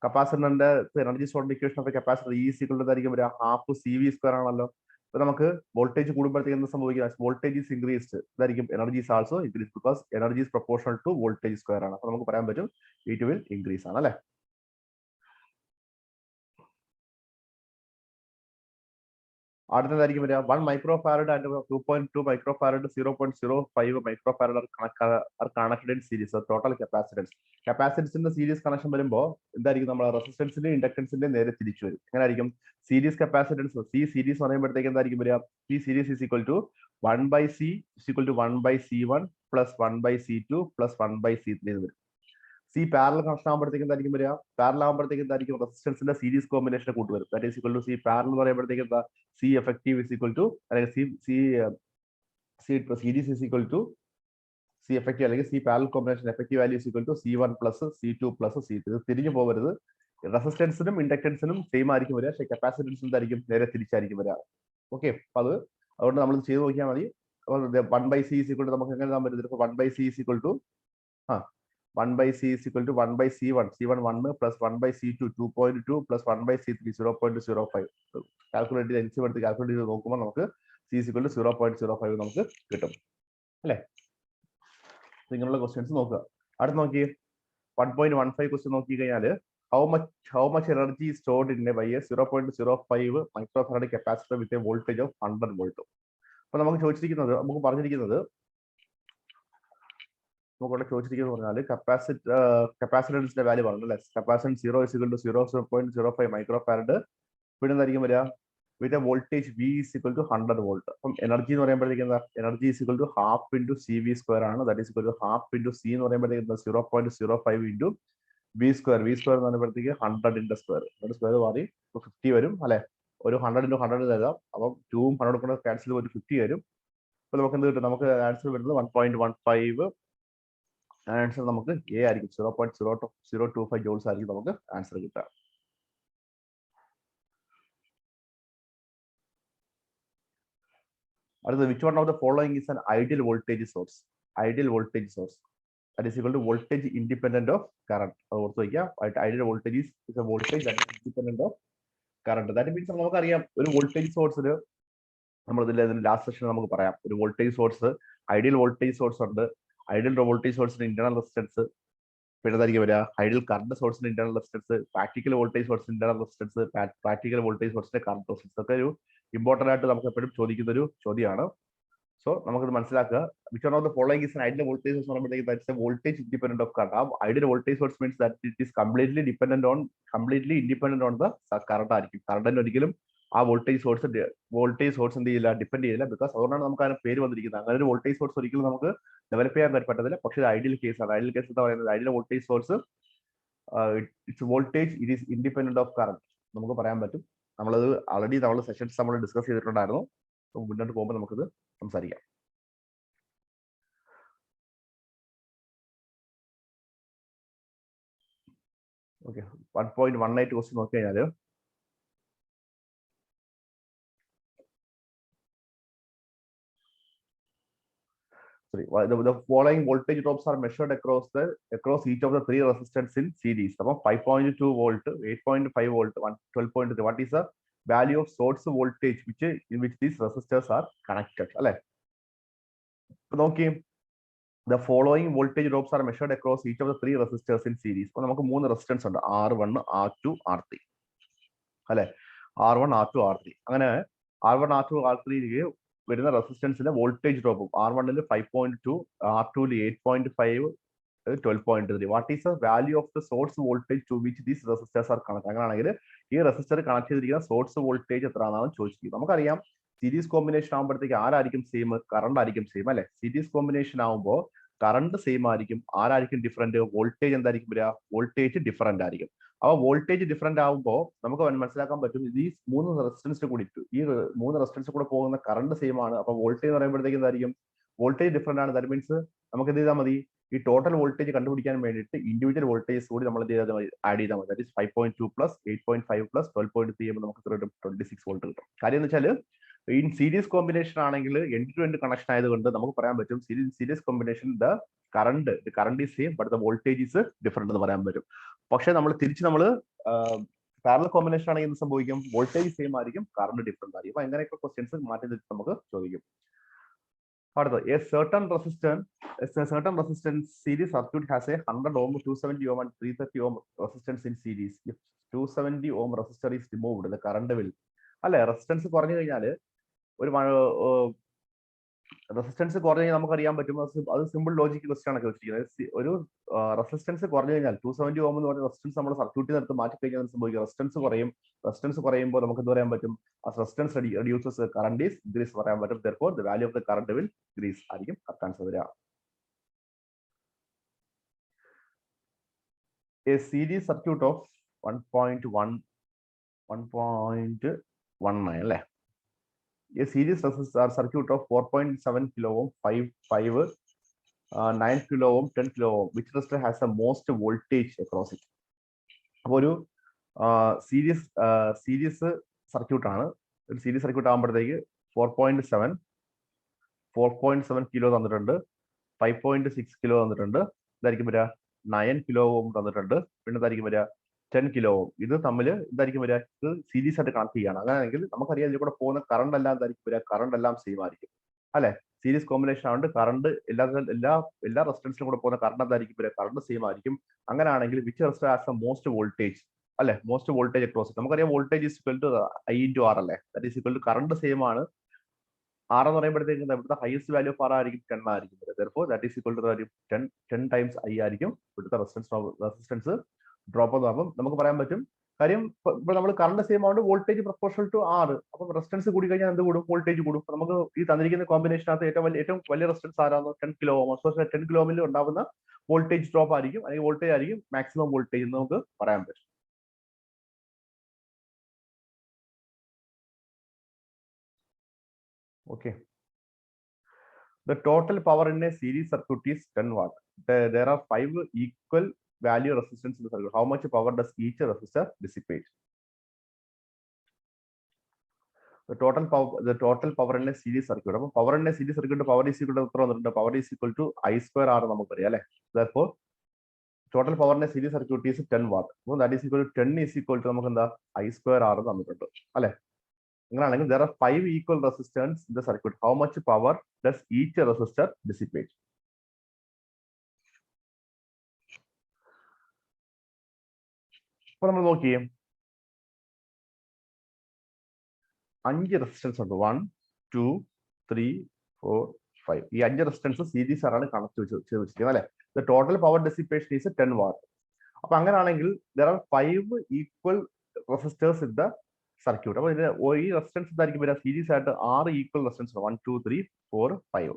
കപ്പാസിറ്ററിന്റെ energy stored equation of capacitor E is equal to എന്തായിരിക്കും വരിക? ഹാഫ് CV സ്ക്വയർ ആണല്ലോ. അപ്പൊ നമുക്ക് വോൾട്ടേജ് കൂടുമ്പോഴത്തേക്ക് എന്ത് സംഭവിക്കുക? വോൾട്ടേജ് ഈസ് ഇൻക്രീസ്ഡ്, ഇതായിരിക്കും energy is also increase because energy is proportional to voltage square ആണ്. അപ്പൊ നമുക്ക് പറയാൻ പറ്റും ഇറ്റ് വിൽ ഇൻക്രീസ് ആണ് അല്ലെ? അടുത്തതായിരിക്കും വരിക 1 microfarad and 2.2 microfarad, 0.05 microfarad are connected in series. So total capacitance. Capacitanceന്റെ സീരീസ് കണക്ഷൻ വരുമ്പോൾ എന്തായിരിക്കും നമ്മൾ റെസിസ്റ്റൻസിന്റെ ഇൻഡക്ടൻസിന്റെ നേരെ തിരിച്ചു വരും. എങ്ങനെ ആയിരിക്കും സീരീസ് കപ്പാസിറ്റൻസ് സി സീരീസ് പറയുമ്പോഴത്തേക്ക് എന്തായിരിക്കും വരിക C series is equal to 1/c is equal to 1/c1 plus 1/c2 plus 1/c3 എന്ന് വരും. സി പാരലൽ കണക്ഷൻ ആകുമ്പോഴത്തേക്ക് എന്തായിരിക്കും വരിക പാരലൽ ആകുമ്പോഴത്തേക്ക് എന്തായിരിക്കും റെസിസ്റ്റൻസിന്റെ സീരീസ് കോമ്പിനേഷൻ കൂട്ടുവരും. That is equal to C parallel എന്ന് പറയുമ്പോഴത്തേക്ക് എന്താ C effective is equal to അല്ലെങ്കിൽ series is equal to C effective അല്ലെങ്കിൽ C parallel combination effective value is equal to C1 plus C2 plus C3. ഇത് തിരിഞ്ഞു പോകരുത്. റെസിസ്റ്റൻസിനും ഇൻഡക്ടൻസിനും same ആയിരിക്കും വരിക, പക്ഷേ കപ്പാസിറ്റൻസ് എന്തായിരിക്കും നേരെ തിരിച്ചായിരിക്കും വരിക. ഓക്കെ, അപ്പൊ അതുകൊണ്ട് നമ്മൾ ചെയ്ത് നോക്കിയാൽ മതി. 1/c is equal to നമുക്ക് എങ്ങനെ എഴുതാൻ പറ്റും? 1/c is equal to 1/c is equal to 1/c1, C1 1 plus 1/c2 2.2 plus 1/c3 0.05. Calculate ചെയ്ത് എൽസിഎം എടുത്ത് കാൽക്കുലേറ്റ് ചെയ്ത് നോക്കുമ്പോൾ നമുക്ക് c is equal to 0.05 നമുക്ക് കിട്ടും അല്ലേ? നിങ്ങളുടെ ക്വസ്റ്റ്യൻസ് നോക്കുക. അടുത്ത് നോക്കി 1.15 ക്വസ്റ്റ്യൻ നോക്കി കഴിഞ്ഞാൽ how much energy is stored in a 0.05 microfarad capacitor with a voltage of 100 volt. അപ്പൊ നമുക്ക് ചോദിച്ചിരിക്കുന്നത് നമുക്ക് പറഞ്ഞിരിക്കുന്നത് പറഞ്ഞാൽ കപ്പാസിറ്റൻസിന്റെ വാല്യൂ പറഞ്ഞു അല്ലെ. Capacitance 0 is equal to 0.05 microfarad. പിന്നെ എന്തായിരിക്കും വരിക with voltage V is equal to 100 volt. അപ്പം എനർജി എന്ന് പറയുമ്പോഴത്തേക്ക് എന്താ energy is equal to half into CV square ആണ്. That is equal to half into C എന്ന് പറയുമ്പോഴത്തേക്ക് എന്താ 0.05 into V square. V square എന്ന് പറയുമ്പോഴത്തേക്ക് 100 into square. സ്ക്വയർ മാറി 50 വരും അല്ലെ. ഒരു 100 into 100 എഴുതാം. അപ്പം 2ഉം 100 കൂടെ ക്യാൻസൽ ചെയ്ത് 50 വരും. അപ്പൊ നമുക്ക് എന്ത് കിട്ടും? നമുക്ക് ആൻസർ വരുന്നത് 1.15. ആൻസർ നമുക്ക് എ ആയിരിക്കും. 0.025 ജൂൾസ് ആയിരിക്കും നമുക്ക് ആൻസർ കിട്ടുക. അടുത്തത് which one of the following is an ideal voltage source? Ideal voltage source that is equal to voltage independent of current. അത് ഓർത്ത് വയ്ക്കുക. Ideal voltage is a voltage that is independent of current. That means നമുക്കറിയാം ഒരു voltage സോഴ്സിന് നമ്മൾ ഇതിന്റെ last സെഷനിൽ നമുക്ക് പറയാം. ഒരു voltage source ideal voltage source ഉണ്ട്. ഐഡിയൽ വോൾട്ടേജ് സോഴ്സിന് ഇന്റേണൽ റെസിസ്റ്റൻസ്, പിന്നെ എന്തായിരിക്കും വരിക ഐഡിയൽ കറണ്ട് സോഴ്സിന് ഇന്റേണൽ റെസിസ്റ്റൻസ്, പ്രാക്ടിക്കൽ വോൾട്ടേജ് സോഴ്സിന് ഇന്റേണൽ റെസിസ്റ്റൻസ്, പ്രാക്ടിക്കൽ വോൾട്ടേജ് സോഴ്സിന്റെ കറണ്ട് റെസിസ്റ്റൻസ് ഒക്കെ ഒരു ഇമ്പോർട്ടന്റ് ആയിട്ട് നമുക്ക് എപ്പോഴും ചോദിക്കുന്ന ഒരു ചോദ്യമാണ്. സോ നമുക്കത് മനസ്സിലാക്കുക. Which one of the following is ideal voltage source പറയുമ്പോഴത്തേക്ക് that's a voltage independent of current. ആ ideal voltage source means that it is completely independent on the current ആയിരിക്കും. കറണ്ടിന് ഒരിക്കലും ആ വോൾട്ടേജ് സോഴ്സ് എന്ത് ചെയ്യില്ല, ഡിപ്പെൻഡ് ചെയ്യില്ല. ബിക്കോസ് അതുകൊണ്ടാണ് നമുക്ക് അതിന് പേര് വന്നിരിക്കുന്നത്. അങ്ങനെ ഒരു വോൾട്ടേജ് സോഴ്സ് ഒരിക്കലും നമുക്ക് ഡെവലപ്പ് ചെയ്യാൻ പറ്റത്തില്ല. പക്ഷേ ഐഡിയൽ കേസാണ്. ഐഡിയൽ കേസ് എന്താ പറയുന്നത്? Ideal voltage source it's voltage it is independent of current നമുക്ക് പറയാൻ പറ്റും. നമ്മളത് ആൾറെഡി നമ്മൾ സെഷൻസ് നമ്മൾ ഡിസ്കസ് ചെയ്തിട്ടുണ്ടായിരുന്നു. മുന്നോട്ട് പോകുമ്പോൾ നമുക്കത് സംസാരിക്കാം. ഓക്കെ, 1.18 ക്വസ്റ്റ്യൻ നോക്കി കഴിഞ്ഞാൽ the following voltage drops are measured across each of the three resistors in series. 5.2 volt, 8.5 volt, 12.3. What is the value of source voltage in which these resistors are connected? Okay. The following voltage drops are measured across each of the three resistors in series. നമുക്ക് 3 resistance ഉണ്ട്, R1, R2, R3 അല്ലെ. R1, R2, R3. അങ്ങനെ R1, R2, R3 വരുന്ന റെസിസ്റ്റൻസിന്റെ voltage ഡ്രോപ്പും R1 5.2, R2 8.5, 12.3. What is the value of the source voltage to which these resistors are connect? അങ്ങനെയാണെങ്കിൽ ഈ resistor connect ചെയ്തിരിക്കുന്ന സോഴ്സ് വോൾട്ടേജ് എത്രയാണെന്നാണ് ചോദിച്ചിരിക്കുന്നത്. നമുക്കറിയാം സീരീസ് കോമ്പിനേഷൻ ആകുമ്പോഴത്തേക്ക് ആരായിരിക്കും സെയിം? കറണ്ട് ആയിരിക്കും സെയിം അല്ലെ. സീരീസ് കോമ്പിനേഷൻ ആകുമ്പോൾ കറണ്ട് സെയിം ആയിരിക്കും. ആരായിരിക്കും ഡിഫറൻറ്റ്? വോൾട്ടേജ് എന്തായിരിക്കും വരിക? വോൾട്ടേജ് ഡിഫറൻറ്റ് ആയിരിക്കും. അപ്പോൾ വോൾട്ടേജ് ഡിഫറൻറ്റ് ആകുമ്പോൾ നമുക്ക് മനസ്സിലാക്കാൻ പറ്റും ഈ 3 റെസിസ്റ്റൻസിന് കൂടി ഈ 3 റെസിസ്റ്റൻസ് കൂടെ പോകുന്ന കറണ്ട് സെയിം ആണ്. അപ്പോൾ വോൾട്ടേജ് എന്ന് പറയുമ്പോഴത്തേക്ക് എന്തായിരിക്കും? വോൾട്ടേജ് ഡിഫറൻറ്റ് ആണ്. ദാറ്റ് മീൻസ് നമുക്ക് എന്ത് ചെയ്താൽ മതി? ഈ ടോട്ടൽ വോൾട്ടേജ് കണ്ടുപിടിക്കാൻ വേണ്ടിയിട്ട് ഇൻഡിവിജ്വൽ വോൾട്ടേജ് കൂടി നമ്മൾ ആഡ് ചെയ്താൽ മതി. ദാറ്റ് ഈസ് 5.2 പ്ലസ് 8.5 പ്ലസ് 12.3 ചെയ്യുമ്പോൾ നമുക്ക് 26 വോൾട്ട് കിട്ടും. കാര്യം എന്ന് വെച്ചാൽ ഇൻ സീരീസ് കോമ്പിനേഷൻ ആണെങ്കിൽ എൻഡ് ടു എൻഡ് കണക്ഷൻ ആയതുകൊണ്ട് നമുക്ക് പറയാൻ പറ്റും series combination the current is same but the voltage is different എന്ന് പറയാൻ പറ്റും. പക്ഷെ നമ്മൾ തിരിച്ച് പാരലൽ കോമ്പിനേഷൻ ആണെങ്കിൽ എന്ത് സംഭവിക്കും? വോൾട്ടേജ് സെയിം ആയിരിക്കും, കറണ്ട് ഡിഫറെന്റ് ആയിരിക്കും. അപ്പൊ അങ്ങനെയൊക്കെ ക്വസ്റ്റ്യൻസ് മാറ്റി നമുക്ക് ചോദിക്കും. അടുത്തത് a certain resistance series circuit has a 100 ohm, 270 ohm and 330 ohm resistance in series. If 270 ohm resistor is removed, the current will അല്ലെ? റെസിസ്റ്റൻസ് കുറഞ്ഞു കഴിഞ്ഞാൽ ഒരു റെസിസ്റ്റൻസ് കുറഞ്ഞു കഴിഞ്ഞാൽ നമുക്കറിയാൻ പറ്റും, അത് സിമ്പിൾ ലോജിക് ക്വസ്റ്റ്യൻ ആണ് ചോദിച്ചിരിക്കുന്നത്. ഒരു റെസിസ്റ്റൻസ് കുറഞ്ഞു കഴിഞ്ഞാൽ 270 ഓം എന്ന് പറഞ്ഞ റെസിസ്റ്റൻസ് നമ്മൾ സർക്യൂട്ടിൽ നിന്ന് എടുത്ത് മാറ്റി കഴിഞ്ഞാൽ സംഭവിക്കും, റെസിസ്റ്റൻസ് കുറയും. റെസിസ്റ്റൻസ് കുറയുമ്പോൾ നമുക്ക് എന്ത് പറയാൻ പറ്റും? Resistance reduces current is increase പറയാൻ പറ്റും. therefore the value of the current will increase ആയിരിക്കും കറക്റ്റ് ആൻസർ വരിക. A series circuit of 1.19 അല്ലേ? A series circuit of 4.7 kilo ohm, 5, 9 kilo ohm, 10 kilo ohm. Which resistor has the most voltage across it? അപ്പോൾ ഒരു series circuit ആണ്. ഒരു series circuit ആകുമ്പോഴത്തേക്ക് 4.7 kilo തന്നിട്ടുണ്ട്, 5.6 kilo തന്നിട്ടുണ്ട്, ഇതായിരിക്കും വരിക 9 കിലോ ഓം തന്നിട്ടുണ്ട്, പിന്നെ ഇതായിരിക്കും വരിക 10 കിലോ ഓം. ഇത് തമ്മിൽ എന്തായിരിക്കും വരിക? ഇത് സീരീസ് ആയിട്ട് കണക്ട് ചെയ്യാണ്. അങ്ങനെയാണെങ്കിൽ നമുക്കറിയാം ഇതിൽ കൂടെ പോകുന്ന കറണ്ട് എല്ലാം എന്തായിരിക്കും വരിക? കറണ്ട് എല്ലാം സെയിം ആയിരിക്കും അല്ലെ? സീരീസ് കോമ്പിനേഷൻ ആയതുകൊണ്ട് കറണ്ട് എല്ലാ റെസിസ്റ്റൻസിലും കൂടെ പോകുന്ന കറണ്ട് എന്തായിരിക്കും വരിക? കറണ്ട് സെയിം ആയിരിക്കും. അങ്ങനെയാണെങ്കിൽ which resistor has the most voltage അല്ലെ? Most voltage across. നമുക്കറിയാം voltage is equal to I into R അല്ലേ? That is equal to current same ആണ്. R എന്ന് പറയുമ്പോഴത്തേക്ക് ഇവിടുത്തെ ഹൈസ്റ്റ് വാല്യൂ ഓഫ് R ആയിരിക്കും 10 ആയിരിക്കും. therefore that is equal to 10 times I ആയിരിക്കും ഇവിടുത്തെ റെസിസ്റ്റൻസ് ഡ്രോപ്പ് എന്ന് പറയുമ്പോൾ നമുക്ക് പറയാൻ പറ്റും. കാര്യം ഇപ്പോൾ നമ്മൾ കറണ്ട് സെയിം ആവുകൊണ്ട് വോൾട്ടേജ് പ്രൊപ്പോർഷണൽ ടു R. അപ്പം റെസിസ്റ്റൻസ് കൂടി കഴിഞ്ഞാൽ എന്ത് കൂടും? വോൾട്ടേജ് കൂടും. നമുക്ക് ഈ തന്നിരിക്കുന്ന കോമ്പിനേഷനകത്ത് ഏറ്റവും വലിയ റെസിസ്റ്റൻസ് ആരാണോ? 10 കിലോ ഓം. സോ 10 കിലോ ഓമിൽ ഉണ്ടാവുന്ന വോൾട്ടേജ് ഡ്രോപ്പ് ആയിരിക്കും, അല്ലെങ്കിൽ വോൾട്ടേജ് ആയിരിക്കും മാക്സിമം വോൾട്ടേജ് എന്ന് നമുക്ക് പറയാൻ പറ്റും. Okay. The total power in a series circuit is 10 watt. There are 5 equal value resistance in the circuit. How much power does each resistor dissipate? The total power in a series circuit. Power in a series circuit, power is equal to I square R. Therefore, total power in a series circuit is 10 watt. So that is equal to 10 is equal to I square R. There are 5 equal resistors in the circuit. How much power does each resistor dissipate? അപ്പോൾ നമ്മൾ നോക്കിയേ, 5 resistance ഉണ്ട്. 1, 2, 3, 4, 5. ഈ 5 resistance series ആണ് connect വെച്ചിരിക്കുന്നത് അല്ലെ? The total power dissipation is 10 what. അപ്പൊ അങ്ങനെയാണെങ്കിൽ there are 5 equal resistors in the circuit. അപ്പൊ ഈ റെസിസ്റ്റൻസ് എന്തായിരിക്കും വരിക? സീരീസ് ആയിട്ട് 6 ഈക്വൽ റെസിസ്റ്റൻസ് 1, 2, 3, 4, 5.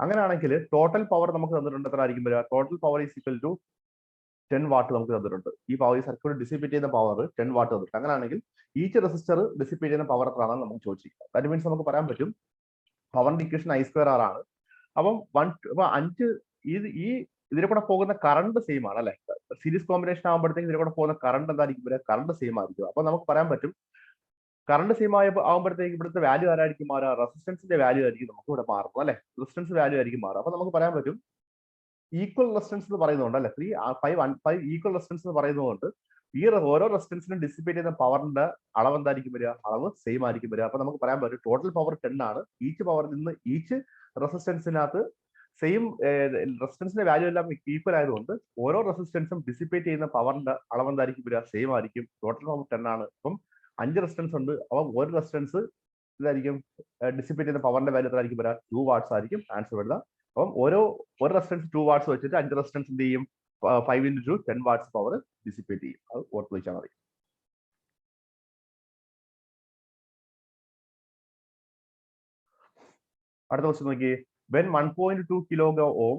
അങ്ങനെയാണെങ്കിൽ ടോട്ടൽ പവർ നമുക്ക് തന്നിട്ടുണ്ട്. എത്ര ആയിരിക്കും വരിക? Total power is equal to 10 watt നമുക്ക് തന്നിട്ടുണ്ട്. ഈ സർക്യൂട്ട് ഡിസിപ്പേറ്റ് ചെയ്യുന്ന പവർ 10 വാട്ട് തന്നിട്ടുണ്ട്. അങ്ങനെയാണെങ്കിൽ ഈച്ച് റെസിസ്റ്റർ ഡിസിപ്പേറ്റ് ചെയ്യുന്ന പവർ എത്രയാണെന്ന് നമുക്ക് ചോദിച്ചിരിക്കുക. ദാറ്റ് മീൻസ് നമുക്ക് പറയാൻ പറ്റും പവറിന്റെ ഇക്വേഷൻ I square R ആണ്. അപ്പം 5 ഇതിലെ കൂടെ പോകുന്ന കറണ്ട് സെയിം ആണ് അല്ലെ? സീരീസ് കോമ്പിനേഷൻ ആകുമ്പോഴത്തേക്ക് ഇതിലെ കൂടെ പോകുന്ന കറണ്ട് എന്തായിരിക്കും വരിക? കറണ്ട് സെയിം ആയിരിക്കും. അപ്പൊ നമുക്ക് പറയാൻ പറ്റും കറണ്ട് സെയിം ആകുമ്പോഴത്തേക്ക് ഇവിടുത്തെ വാല്യൂ ആരായിരിക്കും മാറുക? റെസിസ്റ്റൻസിന്റെ വാല്യൂ ആയിരിക്കും നമുക്ക് ഇവിടെ മാറുന്നത് അല്ലെ? റെസിസ്റ്റൻസ് വാല്യൂ ആയിരിക്കും മാറുക. അപ്പൊ നമുക്ക് പറയാൻ പറ്റും ഈക്വൽ റെസിസ്റ്റൻസ് എന്ന് പറയുന്നുണ്ട് അല്ലെ? 5 ഈക്വൽ റെസിസ്റ്റൻസ് എന്ന് പറയുന്നതുകൊണ്ട് ഈ ഓരോ റെസിസ്റ്റൻസിനും ഡിസിപ്പേറ്റ് ചെയ്യുന്ന പവറിന്റെ അളവ് എന്തായിരിക്കും വരിക? അളവ് സെയിം ആയിരിക്കും വരിക. അപ്പൊ നമുക്ക് പറയാൻ പറ്റും ടോട്ടൽ പവർ 10 ആണ്. ഈച്ച് പവറിൽ നിന്ന് ഈച്ച് റെസിസ്റ്റൻസിനകത്ത് സെയിം റെസിസ്റ്റൻസിന്റെ വാല്യൂ എല്ലാം ഈക്വൽ ആയതുകൊണ്ട് ഓരോ റെസിസ്റ്റൻസും ഡിസിപ്പേറ്റ് ചെയ്യുന്ന പവറിന്റെ അളവ് എന്തായിരിക്കും വരിക? സെയിം ആയിരിക്കും. ടോട്ടൽ പവർ 10 ആണ്. അപ്പം 5 റെസിസ്റ്റൻസ് ഉണ്ട്. അപ്പം ഒരു റെസിസ്റ്റൻസ് ഇതായിരിക്കും ഡിസിപ്പേറ്റ് ചെയ്യുന്ന പവറിന്റെ വാല്യൂ എത്രയായിരിക്കും വരിക? 2 വാട്ട്സ് ആയിരിക്കും ആൻസർ വരുക. അപ്പം ഒരു റെസിസ്റ്റൻസ് 2 വാട്ട്സ് വെച്ചിട്ട് 5 റെസിസ്റ്റൻസ് എന്ത് ചെയ്യും? 5 into 2 10 വാട്ട്സ് പവർ ഡിസിപ്പേറ്റ് ചെയ്യും. അത് ഓർത്ത് വെച്ചാൽ മതി. അടുത്ത ക്വസ്റ്റ്യൻ നോക്കി. When 1.2 kilo ohm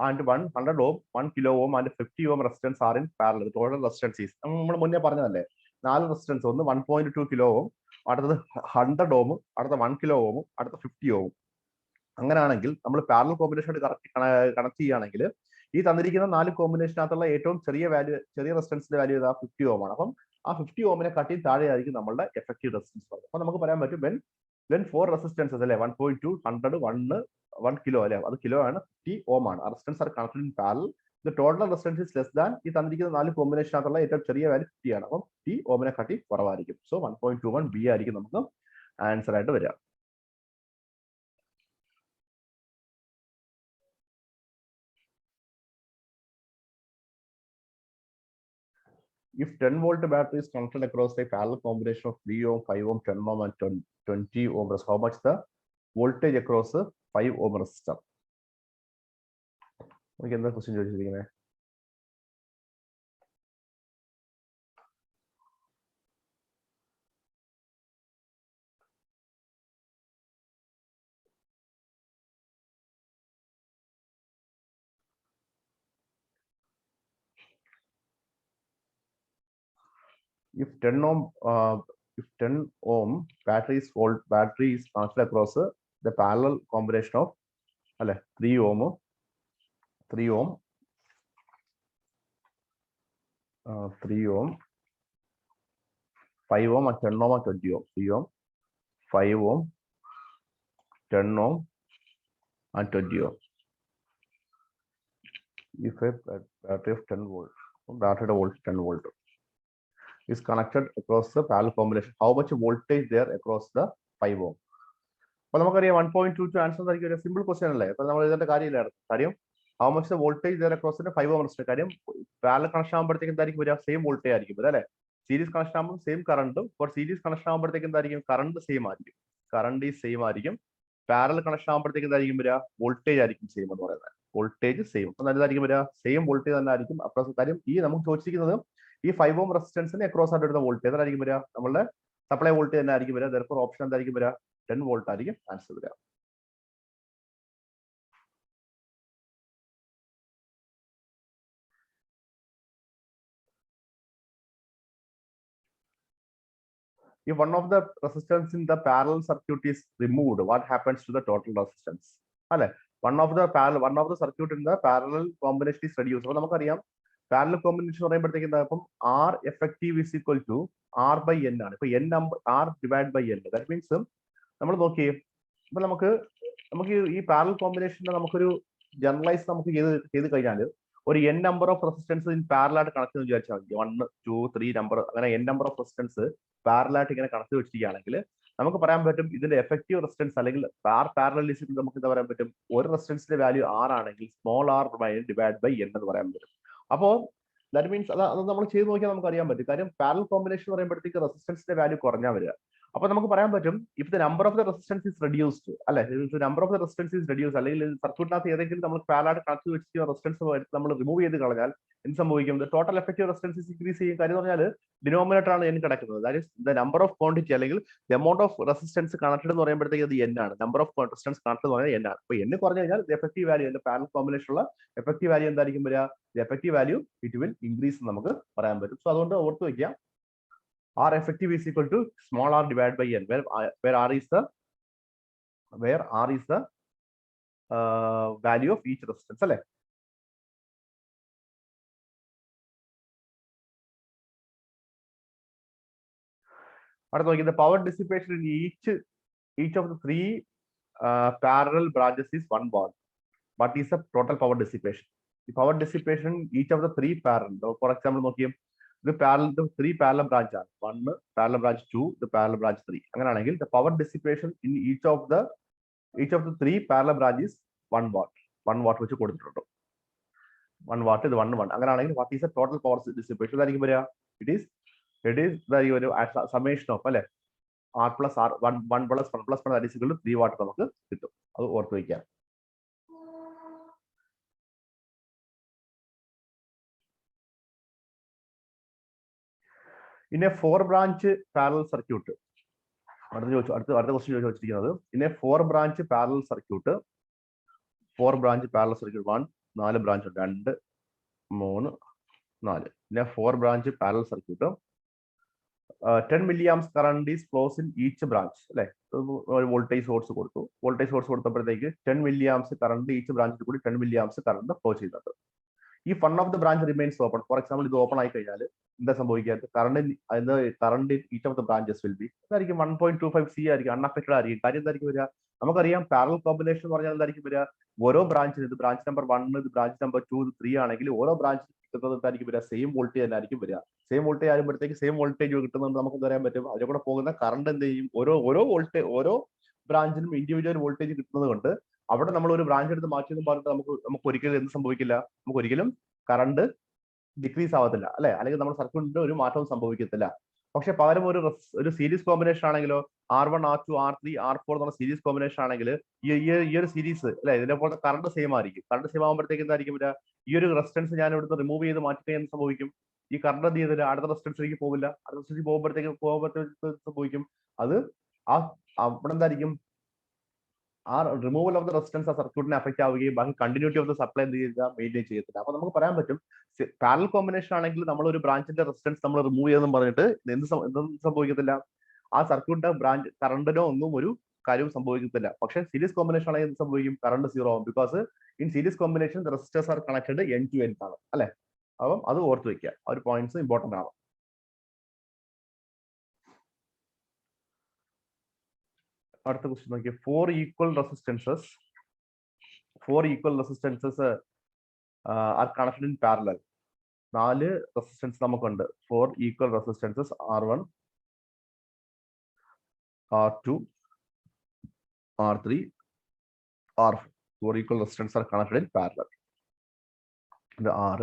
and 100 ohm, 1 kilo ohm and 50 ohm resistance are in parallel, the total resistance is നമ്മൾ മുന്നേ പറഞ്ഞതല്ലേ? 4 റെസിസ്റ്റൻസ്, ഒന്ന് 1.2 കിലോ ഓം, അടുത്തത് 100 ഓം, അടുത്ത 1 കിലോ ഓം, അടുത്ത 50 ഓം. അങ്ങനെയാണെങ്കിൽ നമ്മൾ പാരലൽ കോമ്പിനേഷൻ കണക്ട് ചെയ്യുകയാണെങ്കിൽ ഈ തന്നിരിക്കുന്ന 4 കോമ്പിനേഷനകത്തുള്ള ഏറ്റവും ചെറിയ റെസിസ്റ്റൻസിന്റെ വാല്യൂ ഇതാ 50 ഓം ആണ്. അപ്പം ആ 50 ഓമിനെ കട്ടി താഴെയായിരിക്കും നമ്മളുടെ എഫക്റ്റീവ് റെസിസ്റ്റൻസ്. അപ്പൊ നമുക്ക് പറയാൻ പറ്റും when 4 റെസിസ്റ്റൻസസ് അല്ലെ 1.2, 100, 1 കിലോ അല്ലെ, അത് കിലോ ആണ്, 50 ഓം ആണ്. Resistance R connected in parallel. The total resistance is less than ഈ തന്നിരിക്കുന്ന 4 കോമ്പിനേഷനകത്തുള്ള ഏറ്റവും ചെറിയ വാല്യൂ 50 ആണ്. അപ്പം 50 ഓമിനെ കട്ടി കുറവായിരിക്കും. സോ 1.21 B ആയിരിക്കും നമുക്ക് ആൻസർ ആയിട്ട് വരിക. if 10-volt battery is connected across a parallel combination of 3 ohm, 5 ohm, 10 ohm, and 20 ohm, how much the voltage across a 5 ohm resistor? Okay, the question is if 10 ohm battery is connected across the parallel combination of 3 ohm, 3 ohm, 3 ohm, 5 ohm, and 10 ohm and 20 ohm. 3 ohm, 5 ohm, 10 ohm, and 20 ohm. If a battery of 10 volt, battery volt 10 volt is connected across the parallel combination, how much voltage there across the 5 ohm? അപ്പോൾ നമുക്കറിയാം 1.22 answer ആയിരിക്കും ഒരു simple question അല്ലേ? അപ്പൊ നമ്മൾ ഇതിന്റെ കാര്യമില്ലായിരുന്നു. കാര്യം how much voltage there across 5 ohm resistor. കാര്യം പാരലൽ കണക്ഷൻ ആകുമ്പോഴത്തേക്കും എന്തായിരിക്കും വരിക? സെയിം വോൾട്ടേജ് ആയിരിക്കും വരിക അല്ലെ? സീരീസ് കണക്ഷൻ ആകുമ്പോൾ സെയിം കറണ്ടും, സീരീസ് കണക്ഷൻ ആകുമ്പോഴത്തേക്കും എന്തായിരിക്കും? കറണ്ട് സെയിം ആയിരിക്കും. കറണ്ട് ഈ സെയിം ആയിരിക്കും. പാരലൽ കണക്ഷൻ ആകുമ്പോഴത്തേക്കും എന്തായിരിക്കും വരിക? വോൾട്ടേജ് ആയിരിക്കും സെയിം എന്ന് പറയുന്നത്. Voltage same. അപ്പൊ എന്തായിരിക്കും വരിക? സെയിം വോൾട്ടേജ് തന്നെ ആയിരിക്കും അക്രോസ്. കാര്യം ഈ നമുക്ക് ചോദിച്ചിരിക്കുന്നത് ഈ 5 ഓം റെസിസ്റ്റൻസിന് അക്രോസ് ആയിട്ട് വരുന്ന വോൾട്ടേജ് എന്തായിരിക്കും വരിക? നമ്മളുടെ സപ്ലൈ വോൾട്ടേജ് തന്നെ ആയിരിക്കും വരിക. ദർഫോർ ഓപ്ഷൻ എന്തായിരിക്കും വരിക? 10 വോൾട്ട് ആയിരിക്കും ആൻസർ വരിക. If one of the resistance in the parallel circuit is removed, what happens to the total resistance? One of the circuit in the parallel combination is reduced. അപ്പോൾ നമുക്കറിയാം parallel combination പറയുമ്പോഴത്തേക്ക് എന്താ? അപ്പം R effective is equal to R by N ആണ്. ഇപ്പൊ N number R divided by N. That means നമ്മൾ നോക്കിയേ, ഇപ്പൊ നമുക്ക് ഈ പാരലൽ കോമ്പിനേഷനെ നമുക്കൊരു ജനറലൈസ് നമുക്ക് ചെയ്ത് കഴിഞ്ഞാൽ ഒരു N number of resistance in parallel ആയിട്ട് കണക്ട് ചെയ്ത് വിചാരിച്ചാൽ മതി. 1, 2, 3 നമ്പർ അങ്ങനെ N നമ്പർ ഓഫ് റെസിസ്റ്റൻസ് പാരലായിട്ട് ഇങ്ങനെ കണക്ട് വെച്ചിരിക്കുകയാണെങ്കിൽ നമുക്ക് പറയാൻ പറ്റും ഇതിന്റെ എഫക്റ്റീവ് റെസിസ്റ്റൻസ് അല്ലെങ്കിൽ ആർ പാരലലിസിറ്റി നമുക്ക് എന്താ പറയാൻ പറ്റും? ഒരു റെസിസ്റ്റൻസിന്റെ വാല്യൂ R ആണെങ്കിൽ small r divide by N എന്ന് പറയാൻ പറ്റും. അപ്പോ ദാറ്റ് മീൻസ് അത് നമ്മൾ ചെയ്ത് നോക്കിയാൽ നമുക്ക് അറിയാൻ പറ്റും. കാര്യം പാരലൽ കോമ്പിനേഷൻ പറയുമ്പോഴത്തേക്ക് റെസിസ്റ്റൻസിന്റെ വാല്യൂ കുറഞ്ഞാൽ വരിക. അപ്പൊ നമുക്ക് പറയാൻ പറ്റും if the number of the resistance is reduced അല്ലെ, number of the resistance is reduce അല്ലെങ്കിൽ സർക്യൂട്ടിനകത്ത് ഏതെങ്കിലും നമ്മൾ പാരലായിട്ട് കണക്ട് വെച്ചിരിക്കുന്ന റെസിസ്റ്റൻസ് നമ്മൾ റിമൂവ് ചെയ്ത് കളഞ്ഞാൽ എന്ത് സംഭവിക്കും? ടോട്ടൽ എഫക്റ്റീവ് റെസിസ്റ്റൻസ് ഇൻക്രീസ് ചെയ്യും. കാര്യം എന്ന് പറഞ്ഞാൽ ഡിനോമിനേറ്റർ ആണ് N കിടക്കുന്നത്. That is the number of quantity അല്ലെങ്കിൽ the amount of resistance connected എന്ന് പറയുമ്പോഴത്തേക്ക് അത് N ആണ്. നമ്പർ ഓഫ് റെസിസ്റ്റൻസ് കണക്റ്റഡ് എന്ന് പറഞ്ഞാൽ N ആണ്. അപ്പൊ N കുറഞ്ഞു കഴിഞ്ഞാൽ എഫക്റ്റീവ് വാല്യൂ അതിന്റെ പാരലൽ കോമ്പിനേഷനുള്ള എഫക്റ്റീവ് വാല്യൂ എന്തായിരിക്കും വരിക? Effective value it will increase നമുക്ക് പറയാൻ പറ്റും. സോ അതുകൊണ്ട് ഓർത്ത് വയ്ക്കാം R effective is equal to small r divided by N, where R is the value of each resistance. അല്ലേ? അടുത്ത നോക്കി, the power dissipation in each of the 3 parallel branches is 1 watt. What is the total power dissipation? The power dissipation each of the 3 parallel. For example, നോക്കിയേ the 3 parallel branch ആണ്. 1 parallel branch, 2 the parallel branch 3. അങ്ങനെയാണെങ്കിൽ the power dissipation in each of the 3 parallel branches 1 watt. 1 watt വെച്ച് കൊടുത്തിട്ടുണ്ട്. 1 watt ഇത് 1 watt. അങ്ങനെയാണെങ്കിൽ what is the total power dissipation? ഇതായിരിക്കും വരിക. It is ഒരു summation of അല്ലെ R plus R 1 plus 1 plus 1 that is equal to 3 watt നമുക്ക് കിട്ടും. അത് ഓർത്ത് വയ്ക്കാം. In a 4 branch parallel circuit, അടുത്ത ക്വസ്റ്റ്യൻ ചോദിച്ചിരിക്കുന്നത് in a 4 branch parallel circuit, 4 branch parallel circuit 1 4 branch 2 3 4. In a 4 branch parallel circuit, 10 milliamps current is flows in each branch. അല്ലെ, voltage source കൊടുത്തു. Voltage source കൊടുത്തപ്പോഴത്തേക്ക് 10 milliamps current each ബ്രാഞ്ചിൽ കൂടി 10 milliamps current flow ചെയ്യുന്നുണ്ട്. ഈ one of the branch remains open. For example ഇത് open ആയി കഴിഞ്ഞാൽ എന്താ സംഭവിക്കുക? Current each of the branches will be എന്തായിരിക്കും? 1.25 C ആയിരിക്കും, അൺഅഫക്റ്റഡ് ആയിരിക്കും. കാര്യം എന്തായിരിക്കും വരിക? നമുക്കറിയാം പാരലൽ കോമ്പിനേഷൻ എന്ന് പറഞ്ഞാൽ എന്തായിരിക്കും വരിക? ഓരോ ബ്രാഞ്ചിന് ഇത് ബ്രാഞ്ച് നമ്പർ 1 ഇത് ബ്രാഞ്ച് നമ്പർ 2 3 ആണെങ്കിൽ ഓരോ ബ്രാഞ്ചിന് കിട്ടുന്നത് എന്തായിരിക്കും വരിക? സെയിം വോൾട്ടേജ് തന്നെ ആയിരിക്കും വരിക. സെയിം വോൾട്ടേജ് ആകുമ്പോഴത്തേക്ക് സെയിം വോൾട്ടേജ് കിട്ടുന്നത് നമുക്ക് എന്ത് പറയാൻ പറ്റും? അതിലെ കൂടെ പോകുന്ന കറണ്ട് എന്ത് ചെയ്യും? ഓരോ ബ്രാഞ്ചിനും ഇൻഡിവിജ്വൽ വോൾട്ടേജ് കിട്ടുന്നത് കൊണ്ട് അവിടെ നമ്മൾ ഒരു ബ്രാഞ്ച് എടുത്ത് മാറ്റിയെന്ന് പറഞ്ഞിട്ട് നമുക്ക് ഒരിക്കലും എന്ത് സംഭവിക്കില്ല? നമുക്ക് ഒരിക്കലും കറണ്ട് ഡിക്രീസ് ആവത്തില്ല അല്ലെ, അല്ലെങ്കിൽ നമ്മുടെ സർക്യൂട്ടിന്റെ ഒരു മാറ്റവും സംഭവിക്കത്തില്ല. പക്ഷെ പകരം ഒരു സീരീസ് കോമ്പിനേഷൻ ആണെങ്കിലോ R1 R2 R3 R4 എന്നുള്ള സീരീസ് കോമ്പിനേഷൻ ആണെങ്കിൽ ഈ ഒരു സീരീസ് അല്ലെ ഇതിനെപ്പോലെ കറണ്ട് സെയിം ആയിരിക്കും. കറണ്ട് സെയിം ആകുമ്പോഴത്തേക്ക് എന്തായിരിക്കും വരിക, ഈ ഒരു റെസിസ്റ്റൻസ് ഞാൻ ഇവിടുന്ന് റിമൂവ് ചെയ്ത് മാറ്റി കഴിഞ്ഞാൽ സംഭവിക്കും, ഈ കറണ്ട് എന്ത് ചെയ്തില്ല അടുത്ത റെസിസ്റ്റൻസിലേക്ക് പോകില്ല. അടുത്ത റെസിസ്റ്റൻസിൽ പോകുമ്പോഴത്തേക്ക് സംഭവിക്കും അത് അവിടെ എന്തായിരിക്കും, ആ റിമൂവൽ ഓഫ് ദ റെസിസ്റ്റൻസ് ആ സർക്യൂട്ടിനെ അഫക്റ്റ് ആവുകയും ബാക്കി കണ്ടിന്യൂറ്റി ഓഫ് ദ സപ്ലൈ എന്ത് ചെയ്യില്ല മെയിൻറ്റെയിൻ ചെയ്യത്തില്ല. അപ്പൊ നമുക്ക് പറയാൻ പറ്റും പാരലൽ കോമ്പിനേഷൻ ആണെങ്കിൽ നമ്മൾ ഒരു ബ്രാഞ്ചിന്റെ റെസിസ്റ്റൻസ് നമ്മൾ റിമൂവ് ചെയ്തെന്ന് പറഞ്ഞിട്ട് എന്ത് സംഭവിക്കത്തില്ല, ആ സർക്യൂട്ടിന്റെ ബ്രാഞ്ച് കറണ്ടിനോ ഒന്നും ഒരു കാര്യവും സംഭവിക്കത്തില്ല. പക്ഷെ സീരീസ് കോമ്പിനേഷൻ ആണെങ്കിൽ എന്ത് സംഭവിക്കും, കറണ്ട് സീറോ ആവും. Because in series combination resistors are connected end to end ആണ് അല്ലെ. അപ്പം അത് ഓർത്ത് വെക്കുക, ആ ഒരു പോയിന്റ്സ് ഇമ്പോർട്ടന്റ് ആണ്. അടുത്ത ക്വസ്റ്റ്യൻ നോക്കിയേ, four equal resistances are connected in parallel. 4 resistance നമുക്കുണ്ട്, 4 equal resistances R1 R2 R3 R4. 4 equal resistors are connected in parallel. The R.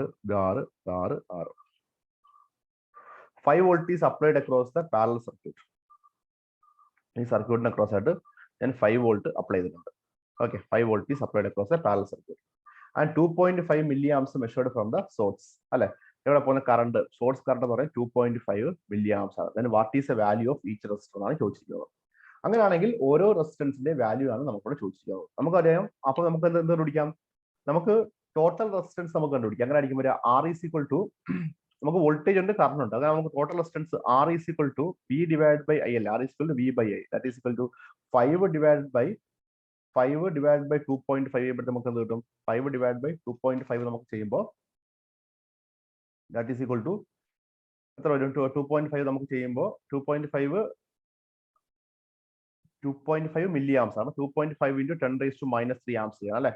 5 volt is applied across the parallel circuit. This circuit across that, then 5 volt apply the number. Okay, 5 volt is applied across the parallel circuit. And 2.5 milliamps measured from the source. Upon the current, source current 2.5 milliamps. Then what is the value of each resistor? അങ്ങനെയാണെങ്കിൽ ഓരോ റെസിസ്റ്റൻസിന്റെ value ആണ് നമുക്കിവിടെ choose ചെയ്യാവുക. നമുക്കറിയാം, അപ്പൊ നമുക്ക് എന്ത് കണ്ടുപിടിക്കാം, നമുക്ക് ടോട്ടൽ റെസിസ്റ്റൻസ് നമുക്ക് കണ്ടുപിടിക്കാം. അങ്ങനെ ആയിരിക്കും ഒരു R ഈസ് ഈക്വൽ ടു, നമുക്ക് വോൾട്ടേജ് ഉണ്ട് കറണ്ട് ഉണ്ട്, അങ്ങനെ നമുക്ക് total resistance R is equal to V divide by IL. R is equal to V by I, that is equal to 5 divide by 2.5 ചെയ്യുമ്പോൾ നമുക്ക് എന്ത് കിട്ടും, 5 ഡിവൈഡ് ബൈ 2.5 നമുക്ക് ചെയ്യുമ്പോൾ ദാറ്റ് ഈസ് ഈക്വൽ ടു എത്ര വരും, 2.5 നമുക്ക് ചെയ്യുമ്പോൾ 2.5 മില്ലി ആംസ് ആണ്. 2.5 into 10⁻³ ആംസ് ചെയ്യണം അല്ലെ,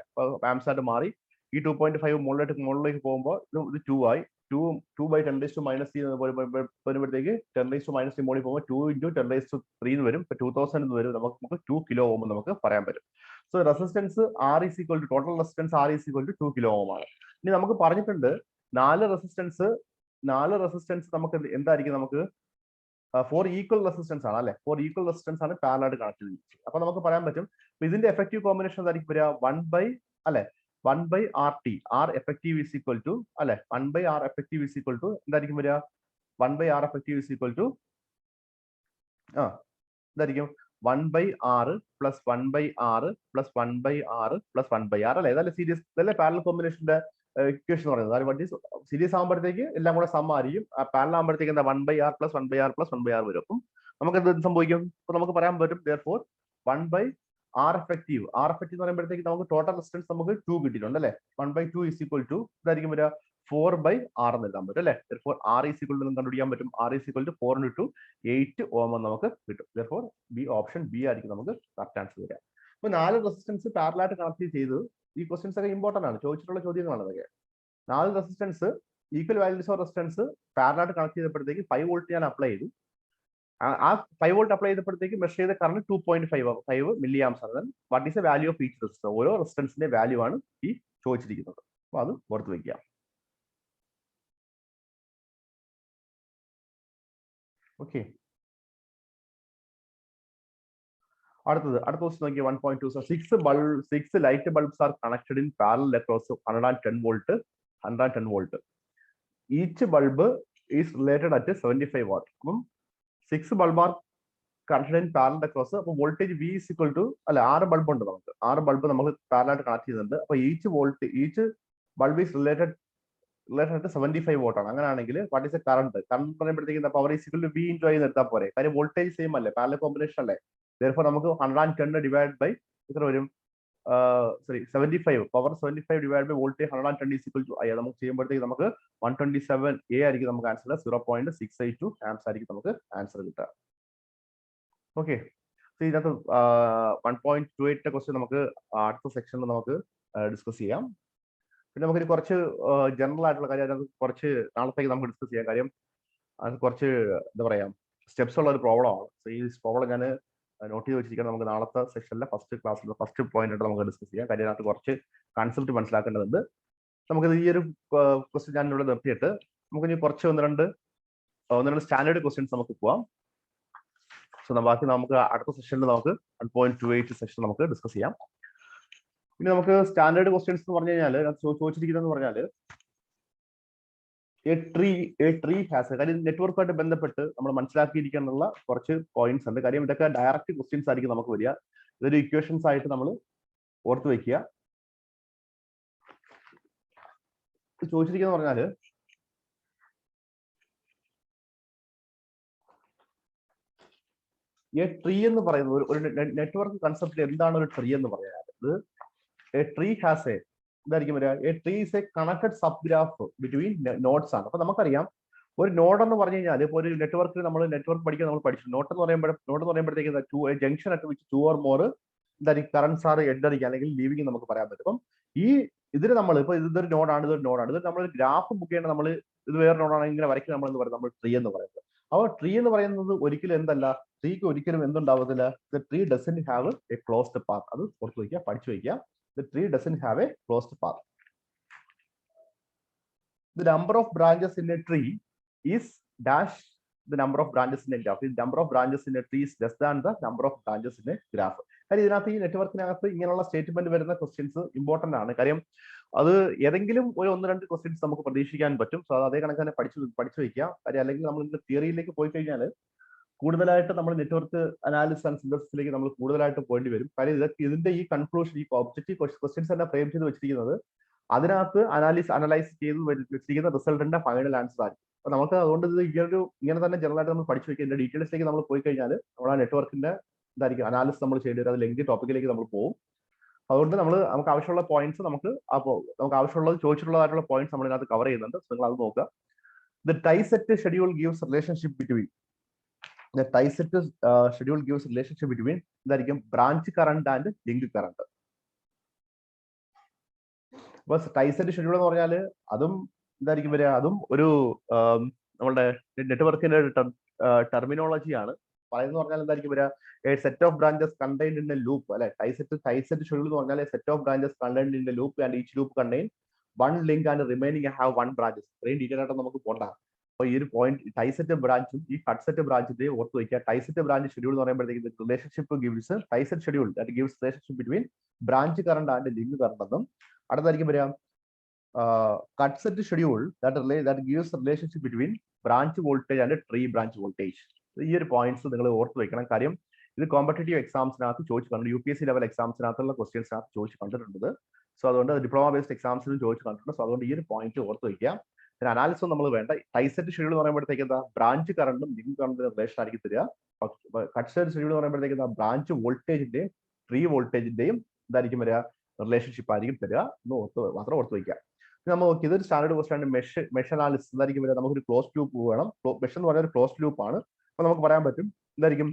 ആംസ് ആയിട്ട് മാറി. ഈ 2.5 മുകളിലേക്ക് പോകുമ്പോൾ ഇത് 2 ആയി. 2 by 10⁻³ വരുമ്പോഴത്തേക്ക് 10⁻³ മുകളിൽ പോകുമ്പോൾ 2 into 10⁻³ എന്ന് വരും. 2000 എന്ന് വരും. നമുക്ക് 2 കിലോ ഓം നമുക്ക് പറയാൻ പറ്റും. So resistance R is equal to, total resistance R is equal to 2 kilo ohm ആണ്. ഇനി നമുക്ക് പറഞ്ഞിട്ടുണ്ട് 4 റെസിസ്റ്റൻസ് നമുക്ക് എന്തായിരിക്കും, നമുക്ക് 4 ഈക്വൽ റെസിസ്റ്റൻസ് ആണ് അല്ലെ, 4 ഈക്വൽ റെസിസ്റ്റൻസ് ആണ് പാരലൽ ആയിട്ട് കണക്ട് ചെയ്തിരിക്കുന്നത്. അപ്പൊ നമുക്ക് പറയാൻ പറ്റും ഇതിന്റെ എഫക്റ്റീവ് കോമ്പിനേഷൻ എന്തായിരിക്കും വരിക, 1/RT. R effective is equal to അല്ലെ, 1/R effective is equal to എന്തായിരിക്കും വരിക, 1/R effective is equal to എന്തായിരിക്കും 1/R plus 1/R plus 1/R plus 1/R അല്ലെ. ഇതല്ലേ സീരീസ്, ഇതല്ലേ പാരലൽ കോമ്പിനേഷന്റെ ഇക്വേഷൻ എന്ന് പറയുന്നത്. വാട്ട് ഈസ് സീരീസ് ആകുമ്പോഴത്തേക്ക് എല്ലാം കൂടെ സം ആയിരിക്കും, പാരലൽ ആകുമ്പോഴത്തേക്ക് എന്താ 1/R plus 1/R plus 1/R വരും. അപ്പം നമുക്ക് എന്ത് സംഭവിക്കും, അപ്പൊ നമുക്ക് പറയാൻ പറ്റും therefore 1/R effective എന്ന് പറയുമ്പോഴത്തേക്ക് നമുക്ക് ടോട്ടൽ റെസിസ്റ്റൻസ് നമുക്ക് 2 കിട്ടിയിട്ടുണ്ട് അല്ലെ. 1/2 is equal to ഇതായിരിക്കും വരിക 4/R എന്ന് എഴുതാൻ പറ്റും അല്ലെ. therefore R is equal to കണ്ടുപിടിക്കാൻ പറ്റും. R is equal to 4 into 8 ഓം നമുക്ക് കിട്ടും. therefore ഓപ്ഷൻ ബി ആയിരിക്കും നമുക്ക് കറക്റ്റ് ആൻസർ വരിക. അപ്പൊ 4 റെസിസ്റ്റൻസ് പാരലൽ ആയിട്ട് കണക്ട് ചെയ്ത്, ഈ ക്വസ്റ്റ്യൻസ് ഒക്കെ ഇമ്പോർട്ടന്റ് ആണ്, ചോദിച്ചിട്ടുള്ള ചോദ്യങ്ങളാണ് അതൊക്കെ. 4 resistance equal values of resistance parallel ആയിട്ട് കണക്ട് ചെയ്തപ്പോഴത്തേക്ക് 5 വോൾട്ട് ഞാൻ അപ്ലൈ ചെയ്തു. ആ 5 വോൾട്ട് അപ്ലൈ ചെയ്തപ്പോഴത്തേക്ക് മെഷർ ചെയ്ത കറണ്ട് 2.5 മില്ലി ആംസ് ആണ്. What is the value of each resistor, ഓരോ റെസിസ്റ്റൻസിന്റെ വാല്യൂ ആണ് ഈ ചോദിച്ചിരിക്കുന്നത്. അപ്പൊ അത് ഓർത്ത് വെക്കുക. ഓക്കെ, അടുത്ത ക്വസ്റ്റ്യൻ നോക്കിയ 1.2. 6 light bulbs are connected in parallel across 110 volt. Each bulb is related at 75 watt. അപ്പം 6 bulb are connected in parallel across. അപ്പൊ voltage V is equal to അല്ല, 6 ബൾബ് ഉണ്ട് നമുക്ക്, 6 ബൾബ് നമുക്ക് പാരലൽ ആയിട്ട് കണക്ട് ചെയ്യുന്നുണ്ട്. അപ്പൊ each bulb is related at 75 watt ആണ്. അങ്ങനെയാണെങ്കിൽ വാട്ട് ഈസ് കറണ്ട് പറയുമ്പോഴത്തേക്ക് power is equal to V into I എന്ന് എടുത്താൽ പോരെ, കാര്യം വോൾട്ടേജ് സെയിം അല്ലേ, പാരലൽ കോമ്പിനേഷൻ അല്ലേ. therefore നമുക്ക് 110 ഡിവൈഡ് ബൈ എത്ര വരും, 75 power 75 divide by voltage 110 is equal to I. നമുക്ക് ചെയ്യുമ്പോഴത്തേക്ക് നമുക്ക് 127A ആയിരിക്കും നമുക്ക് ആൻസർ. 0.682 ആംസ് ആയിരിക്കും നമുക്ക് ആൻസർ കിട്ടുക. ഓക്കെ, ഇതിനകത്ത് 1.28 ക്വസ്റ്റ്യൻ നമുക്ക് അടുത്ത സെക്ഷനിൽ നമുക്ക് ഡിസ്കസ് ചെയ്യാം. പിന്നെ നമുക്ക് കുറച്ച് ജനറൽ ആയിട്ടുള്ള കാര്യം അതിനകത്ത് കുറച്ച് നാളത്തേക്ക് നമുക്ക് ഡിസ്കസ് ചെയ്യാം. കാര്യം അത് കുറച്ച് എന്താ പറയാ സ്റ്റെപ്സ് ഉള്ള ഒരു പ്രോബ്ലം ആണ്. ഈ പ്രോബ്ലം ഞാൻ നോട്ട് ചെയ്ത് വെച്ചിരിക്കുന്നത് നമുക്ക് നാളത്തെ സെക്ഷനിലെ ഫസ്റ്റ് ക്ലാസ്സിൽ ഫസ്റ്റ് പോയിന്റ് ആയിട്ട് നമുക്ക് ഡിസ്കസ് ചെയ്യാം. കാര്യം അതിനകത്ത് കുറച്ച് കൺസെപ്റ്റ് മനസ്സിലാക്കേണ്ടതുണ്ട്. നമുക്കിത് ഈ ഒരു ക്വസ്റ്റ്യൻ ഞാൻ ഇവിടെ നിർത്തിയിട്ട് നമുക്ക് ഇനി കുറച്ച് ഒന്ന് രണ്ട് സ്റ്റാൻഡേർഡ് ക്വസ്റ്റ്യൻസ് നമുക്ക് പോവാം. സോ ബാക്കി നമുക്ക് അടുത്ത സെഷനിൽ നമുക്ക് 1.28 സെഷൻ നമുക്ക് ഡിസ്കസ് ചെയ്യാം. ഇനി നമുക്ക് സ്റ്റാൻഡേർഡ് ക്വസ്റ്റ്യൻസ് എന്ന് പറഞ്ഞു കഴിഞ്ഞാൽ ചോദിച്ചിരിക്കുന്നതെന്ന് പറഞ്ഞാൽ എ ട്രീ ഹാസ്, കാര്യം നെറ്റ്വർക്കുമായിട്ട് ബന്ധപ്പെട്ട് നമ്മൾ മനസ്സിലാക്കിയിരിക്കാനുള്ള കുറച്ച് പോയിന്റ്സ് ഉണ്ട്. കാര്യം ഇതൊക്കെ ഡയറക്റ്റ് ക്വസ്റ്റ്യൻസ് ആയിരിക്കും നമുക്ക് വരിക. ഇതൊരു ഇക്വേഷൻസ് ആയിട്ട് നമ്മൾ ഓർത്ത് വെക്കുക. ചോദിച്ചിരിക്കുന്ന പറഞ്ഞാല് എ ട്രീ എന്ന് പറയുന്നത് ഒരു നെറ്റ്വർക്ക് കൺസെപ്റ്റിൽ എന്താണ് ഒരു ട്രീ എന്ന് പറയുന്നത്? എ ട്രീ ഹാസ് എ ഇതായിരിക്കും വരിക. A tree is A connected sub graph between nodes ആണ്. അപ്പൊ നമുക്കറിയാം ഒരു നോഡ് എന്ന് പറഞ്ഞു കഴിഞ്ഞാൽ ഇപ്പോൾ ഒരു നെറ്റ്വർക്കിൽ നമ്മൾ നെറ്റ്വർക്ക് പഠിക്കാൻ നമ്മൾ പഠിച്ചു. നോഡ് എന്ന് പറയുമ്പോഴത്തേക്ക് junction at which 2 or more എന്തായിരിക്കും കറൻസ് ആർ എൻ്ററിങ് അല്ലെങ്കിൽ ലീവിങ് നമുക്ക് പറയാൻ പറ്റും. അപ്പം ഈ ഇതിന് നമ്മൾ ഇപ്പൊ ഇതൊരു നോഡാണ്, ഇതൊരു ഇത് നമ്മൾ ഗ്രാഫ് ബുക്ക് നമ്മൾ ഇത് വേറെ നോഡാണെങ്കിൽ ഇങ്ങനെ വരയ്ക്കുക നമ്മൾ എന്ന് പറയുന്നത് നമ്മൾ ട്രീ എന്ന് പറയുന്നത്. അപ്പോൾ ട്രീ എന്ന് പറയുന്നത് ഒരിക്കലും എന്തല്ല, ട്രീക്ക് ഒരിക്കലും എന്തുണ്ടാവത്തില്ല, the tree doesn't have a closed path. അത് ഓർത്ത് വയ്ക്കുക, പഠിച്ചു വയ്ക്കുക. The tree doesn't have a closed path. The number of branches in a tree is dash the number of branches in a graph. The number of branches in a tree is less than the number of branches in a graph. കാര്യം ഇതിനകത്ത് ഈ നെറ്റ്വർക്കിനകത്ത് ഇങ്ങനെയുള്ള statement വരുന്ന questions important ആണ്. കാര്യം അത് ഏതെങ്കിലും ഒരു 1-2 ക്വസ്റ്റ്യൻസ് നമുക്ക് പ്രതീക്ഷിക്കാൻ പറ്റും. സോ അതേ കണക്ക് തന്നെ പഠിച്ചു വയ്ക്കുക. കാര്യം അല്ലെങ്കിൽ നമ്മൾ ഇതിന്റെ തിയറിയിലേക്ക് പോയി കഴിഞ്ഞാൽ കൂടുതലായിട്ട് നമ്മൾ നെറ്റ്വർക്ക് അനാലിസിസ് ആൻഡ് സിന്തസിസിലേക്ക് നമ്മൾ കൂടുതലായിട്ട് പോകേണ്ടി വരും. കാര്യം ഇതിന്റെ ഈ കൺക്ലൂഷൻ, ഈ ഒബ്ജക്റ്റീവ് ക്വസ്റ്റ്യൻസ് തന്നെ ഫ്രെയിം ചെയ്ത് വെച്ചിരിക്കുന്നത് അതിനകത്ത് അനലൈസ് ചെയ്ത് വെച്ചിരിക്കുന്ന റിസൾട്ടിന്റെ ഫൈനൽ ആൻസർ ആയിരിക്കും. അപ്പൊ നമുക്ക് അതുകൊണ്ട് ഇത് ഇങ്ങനെ തന്നെ ജനറൽ ആയിട്ട് നമ്മൾ പഠിച്ചു വെക്കുക. ഇതിന്റെ ഡീറ്റെയിൽസിലേക്ക് നമ്മൾ പോയി കഴിഞ്ഞാൽ നമ്മൾ ആ നെറ്റ്വർക്കിന്റെ എന്തായിരിക്കും അനാലിസിസ് നമ്മൾ ചെയ്യേണ്ടി വരും. അത് ലെങ്തി ടോപ്പിക്കിലേക്ക് നമ്മൾ പോകും. അതുകൊണ്ട് നമുക്ക് ആവശ്യമുള്ള പോയിന്റ്സ് നമുക്ക് ആവശ്യമുള്ളത് ചോദിച്ചിട്ടുള്ളതായിട്ടുള്ള പോയിന്റ്സ് നമ്മൾ ഇതിനകത്ത് കവർ ചെയ്യുന്നുണ്ട്. നിങ്ങൾ അത് നോക്കുക. The tieset schedule gives relationship between the Tyset schedule gives relationship between എന്തായിരിക്കും branch current and link current. അപ്പൊ ടൈസെറ്റ് ഷെഡ്യൂൾ എന്ന് പറഞ്ഞാൽ അതും എന്തായിരിക്കും വരിക, അതും ഒരു നമ്മളുടെ നെറ്റ്വർക്കിന്റെ ടെർമിനോളജിയാണ്. പറയുന്നത് പറഞ്ഞാൽ എന്തായിരിക്കും വരിക, A set of branches contained in A loop അല്ലെ. ടൈസെറ്റ് ഷെഡ്യൂൾ എന്ന് പറഞ്ഞാൽ set of branches contained in A loop and each loop contain 1 link and remaining have 1 branches. ഇത്രയും ഡീറ്റെയിൽ ആയിട്ട് നമുക്ക് പോണ്ട. അപ്പൊ ഈ ഒരു പോയിന്റ് ടൈസെറ്റ് ബ്രാഞ്ചും ഈ കട്ട്സെറ്റ് ബ്രാഞ്ചിന്റെ ഓർത്ത് വയ്ക്കുക. ടൈസെറ്റ് ബ്രാഞ്ച് ഷെഡ്യൂൾ എന്ന് പറയുമ്പോഴത്തേക്ക് relationship gives tieset schedule that gives relationship between branch current and link current എന്നും. അടുത്തായിരിക്കും വരിക cutset schedule that gives relationship between branch voltage and tree branch voltage. ഈ ഒരു പോയിന്റ്സ് നിങ്ങൾ ഓർത്ത് വെക്കണം. കാര്യം ഇത് കോമ്പറ്റേറ്റീവ് എക്സാംസിനകത്ത് ചോദിച്ചു കണ്ടിട്ടുണ്ട്. UPSC ലെവൽ എക്സാംസിനകത്തുള്ള ക്വസ്റ്റ്യൻസിനകത്ത് ചോദിച്ചു കണ്ടിട്ടുണ്ട്. സോ അതുകൊണ്ട് ഡിപ്ലോമ ബേസ്ഡ് എക്സാംസിനും ചോദിച്ചു കണ്ടിട്ടുണ്ട്. സോ അതുകൊണ്ട് ഈ ഒരു പോയിന്റ് ഓർത്ത് വയ്ക്കുക. അനാലിസിസ് നമ്മൾ വേണ്ട. ടൈസെറ്റ് ഷെഡ്യൂൾ എന്ന് പറയുമ്പോഴത്തേക്ക് എന്താ ബ്രാഞ്ച് കറണ്ടും ലിങ്ക് കറണ്ടിന്റെ റിലേഷൻ ആയിരിക്കും തരിക. കട്ട്സെറ്റ് ഷെഡ്യൂൾ എന്ന് പറയുമ്പോഴത്തേക്ക് എന്താ ബ്രാഞ്ച് വോൾട്ടേജിന്റെയും ട്രീ വോൾട്ടേജിന്റെയും ഇതായിരിക്കും വരിക റിലേഷൻഷിപ്പ് ആയിരിക്കും തരിക എന്ന് മാത്രം ഓർത്ത് വയ്ക്കുക. നമ്മൾ നോക്കി ഇതൊരു സ്റ്റാൻഡേർഡ് ക്വസ്റ്റ്യൻ ആണ്. മെഷ് അനാലിസിസ് എന്തായിരിക്കും വരിക, നമുക്കൊരു ക്ലോസ് ലൂപ്പ് വേണം. മെഷ് എന്ന് പറയുന്ന ഒരു ക്ലോസ് ലൂപ്പ് ആണ്. അപ്പൊ നമുക്ക് പറയാൻ പറ്റും എന്തായിരിക്കും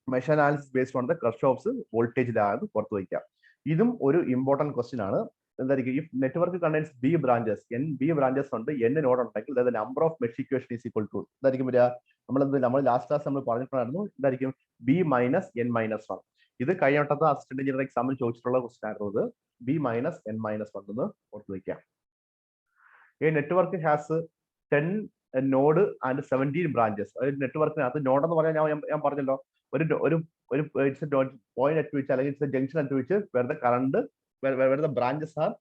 mesh analysis based on the Kirchhoff's voltage ലാ എന്ന് ഓർത്ത് വയ്ക്കുക. ഇതും ഒരു ഇമ്പോർട്ടന്റ് ക്വസ്റ്റ്യൻ ആണ്. എന്തായിരിക്കും ഈ network contains b branches, b branches ഉണ്ട്, n നോഡ് ഉണ്ടെങ്കിൽ അതായത് number of mesh equation is equal to എന്തായിരിക്കും വരിക, നമ്മൾ ലാസ്റ്റ് ക്ലാസ് നമ്മൾ പറഞ്ഞിട്ടുണ്ടായിരുന്നു എന്തായിരിക്കും b മൈനസ് n മൈനസ് 1. ഇത് കഴിഞ്ഞ വട്ടത്തെ അസിസ്റ്റന്റ് എഞ്ചിനീയർ എക്സാമിൽ ചോദിച്ചിട്ടുള്ള ക്വസ്റ്റൻ ആയിരുന്നു ഇത്. b മൈനസ് n മൈനസ് 1 എന്ന് ഓർത്ത് വയ്ക്കാം. ഈ network has 10 node and 17 branches. അതായത് നെറ്റ്വർക്കിനകത്ത് നോഡ് എന്ന് പറഞ്ഞാൽ ഞാൻ പറഞ്ഞല്ലോ ഒരു പോയിന്റ് അറ്റ് വെച്ച് അല്ലെങ്കിൽ ജംഗ്ഷൻ അറ്റ് വെച്ച് വെറുതെ കറണ്ട് വെറുതെ ബ്രാഞ്ചസ് ആണ്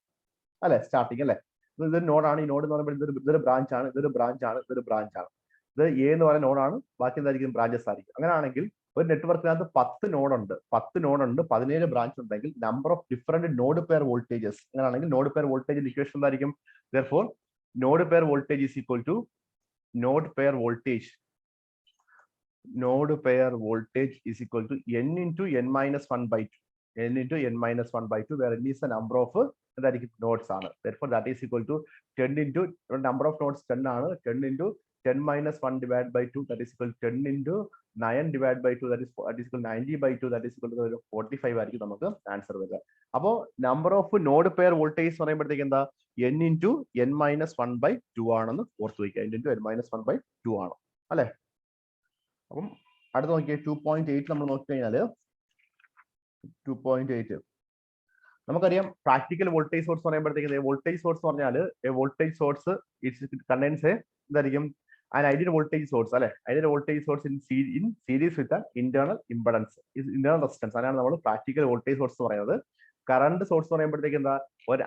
അല്ലെ സ്റ്റാർട്ടിങ് അല്ലെ. ഇതൊരു നോഡാണ്. ഈ നോഡ് എന്ന് പറയുമ്പോൾ ഇതൊരു ബ്രാഞ്ച് ആണ്, ഇതൊരു ബ്രാഞ്ച് ആണ്, ഇതൊരു ബ്രാഞ്ച് ആണ്. ഇത് എ എന്ന് പറയുന്ന നോഡാണ്, ബാക്കി എന്തായിരിക്കും ബ്രാഞ്ചസ് ആയിരിക്കും. അങ്ങനെയാണെങ്കിൽ ഒരു നെറ്റ്വർക്കിനകത്ത് 10 നോഡ് ഉണ്ട്, 17 ബ്രാഞ്ച് ഉണ്ടെങ്കിൽ number of different node pair voltages. അങ്ങനെയാണെങ്കിൽ നോഡ് പെയർ വോൾട്ടേജ് ഇക്വേഷൻ എന്തായിരിക്കും? therefore node pair voltage is equal to node pair voltage is equal to n into n minus 1 by 2. n into n minus 1 by 2 where n is the number of nodes ആണ്. therefore that is equal to 10 into number of nodes 10 ആണ്, 10 into 10 minus 1 divided by 2 that is equal to 10 into 9 divided by 2 that is equal to 90 by 2 that is equal to 45 ആയിരിക്കും നമുക്ക് answer വരിക. അപ്പോൾ number of node pair voltage എന്ന് പറയുമ്പോഴത്തേക്ക് എന്താ n into n minus 1 by 2 ആണെന്ന് ഓർത്ത് വയ്ക്കുക. n into n minus 1 by 2 ആണ് അല്ലെ. അപ്പം അടുത്ത് നോക്കിയാൽ 2.8 നമ്മൾ നോക്കിക്കഴിഞ്ഞാൽ 2.8 നമുക്കറിയാം പ്രാക്ടിക്കൽ വോൾട്ടേജ് സോഴ്സ് പറയുമ്പോഴത്തേക്ക് വോൾട്ടേജ് സോഴ്സ് പറഞ്ഞാൽ വോൾട്ടേജ് സോഴ്സ് കണ്ടെയ്ൻസ് എന്തായിരിക്കും an ideal voltage source അല്ലെ ideal voltage source in series with an internal impedance internal resistance അതാണ് നമ്മൾ പ്രാക്ടിക്കൽ വോൾട്ടേജ് സോഴ്സ് എന്ന് പറയുന്നത്. കറണ്ട് സോഴ്സ് പറയുമ്പോഴത്തേക്ക് എന്താ ഒരു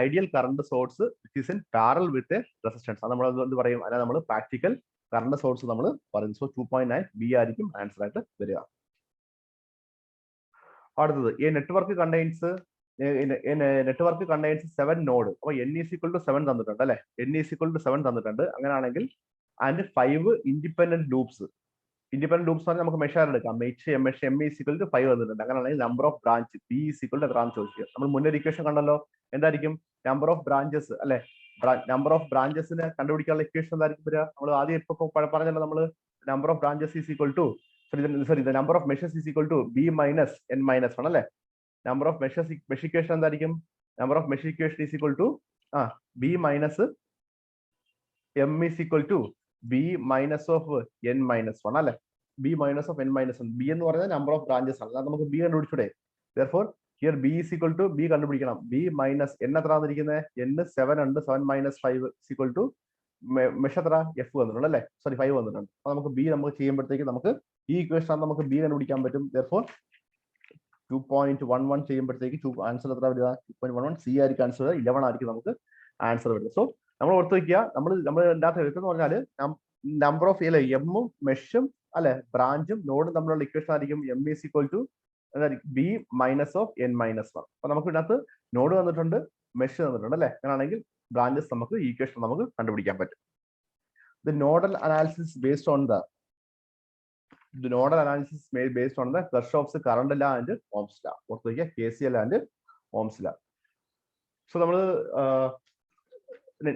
ideal current source which is in parallel with resistance. അത് നമ്മൾ എന്ത് പറയും അല്ല നമ്മൾ പ്രാക്ടിക്കൽ കറണ്ട് സോഴ്സ് നമ്മൾ പറയും. സോ 2.9 ബി ആയിരിക്കും ആൻസർ ആയിട്ട് വരിക. അടുത്തത് ഈ network contains network contains 7 node. അപ്പോൾ n ഈസ് ഈക്വൽ ടു 7 തന്നിട്ടുണ്ട് അല്ലെ. n ഈസ് ഈക്വൽ ടു 7 തന്നിട്ടുണ്ട്. അങ്ങനെയാണെങ്കിൽ and 5 independent loops. Independent loops പറഞ്ഞാൽ നമുക്ക് മെഷർ എടുക്കാം. m ഈസ് ഈക്വൽ ടു 5 തന്നിട്ടുണ്ട്. അങ്ങനെയാണെങ്കിൽ number of branch p is equal to എത്രയാണെന്ന് ചോദിക്കുക. നമ്മൾ മുന്നേ ഇക്വേഷൻ കണ്ടല്ലോ. എന്തായിരിക്കും നമ്പർ ഓഫ് ബ്രാഞ്ചസ് അല്ലെ. നമ്പർ ഓഫ് ബ്രാഞ്ചസിനെ കണ്ടുപിടിക്കാനുള്ള ഇക്വേഷൻ എന്തായിരിക്കും വരിക. നമ്മൾ ആദ്യം ഇപ്പൊ പറഞ്ഞല്ലോ നമ്മൾ number of branches is equal to sorry number of meshes is equal to b minus n minus 1 അല്ലെ. Number of meshes mesh equation എന്തായിരിക്കും number of mesh equation is equal to b minus m is equal to b minus of n minus 1 അല്ലെ. b minus of n minus 1. b എന്ന് പറയുന്നത് number of branches ആണ്. നമുക്ക് b കണ്ടുപിടിച്ചൂടെ. therefore here b is equal to b കണ്ടുപിടിക്കണം. b minus n എത്ര തന്നിരിക്കുന്നത് n 7 ഉണ്ട്. 7 minus 5 is equal to mesh എത്ര f വന്നിട്ടുണ്ട് അല്ലെ. സോറി 5 വന്നിട്ടുണ്ട്. അപ്പൊ നമുക്ക് b നമുക്ക് ചെയ്യുമ്പോഴത്തേക്ക് നമുക്ക് ഈ ഇക്വേഷൻ നമുക്ക് b കണ്ടുപിടിക്കാൻ പറ്റും. therefore 2.11 ചെയ്യുമ്പോഴത്തേക്ക് ആൻസർ എത്ര വരിക 2.11 സി ആയിരിക്കും ആൻസർ. 11 ആയിരിക്കും നമുക്ക് ആൻസർ വരുന്നത്. സോ നമ്മൾ ഓർത്ത് വെക്കുക നമ്മൾ ഇതിനകത്ത് എഴുത്തെന്ന് പറഞ്ഞാൽ നമ്പർ ഓഫ് അല്ലെ എമ്മും മെഷും അല്ലെ ബ്രാഞ്ചും നോഡും തമ്മിലുള്ള ഇക്വേഷൻ ആയിരിക്കും m is equal to b minus of n minus 1. അപ്പൊ നമുക്ക് ഇതിനകത്ത് നോഡ് തന്നിട്ടുണ്ട് മെഷ് തന്നിട്ടുണ്ട് അല്ലെ. അങ്ങനെയാണെങ്കിൽ ബ്രാഞ്ചസ് നമുക്ക് ഈ ഇക്വേഷൻ നമുക്ക് കണ്ടുപിടിക്കാൻ പറ്റും. The nodal analysis based on the Kirchhoff's current law and Ohm's law. ഓർത്ത് വയ്ക്കുക KCL and Ohm's law. So നമ്മൾ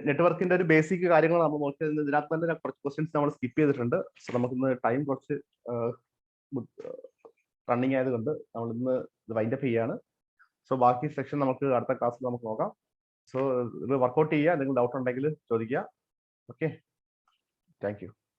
നെറ്റ്വർക്കിന്റെ ഒരു ബേസിക് കാര്യങ്ങൾ നമ്മൾ നോക്കിയത് ഇതിനകത്ത് തന്നെ കുറച്ച് ക്വസ്റ്റ്യൻസ് നമ്മൾ സ്കിപ്പ് ചെയ്തിട്ടുണ്ട്. സോ നമുക്കിന്ന് ടൈം കുറച്ച് റണ്ണിങ് ആയതുകൊണ്ട് നമ്മൾ ഇന്ന് ഇത് വൈൻഡ് അപ്പ് ചെയ്യാണ്. സോ ബാക്കി സെക്ഷൻ നമുക്ക് അടുത്ത ക്ലാസ്സിൽ നമുക്ക് നോക്കാം. സോ ഇത് വർക്ക്ഔട്ട് ചെയ്യുക. എന്തെങ്കിലും ഡൗട്ട് ഉണ്ടെങ്കിൽ ചോദിക്കുക. Okay, thank you.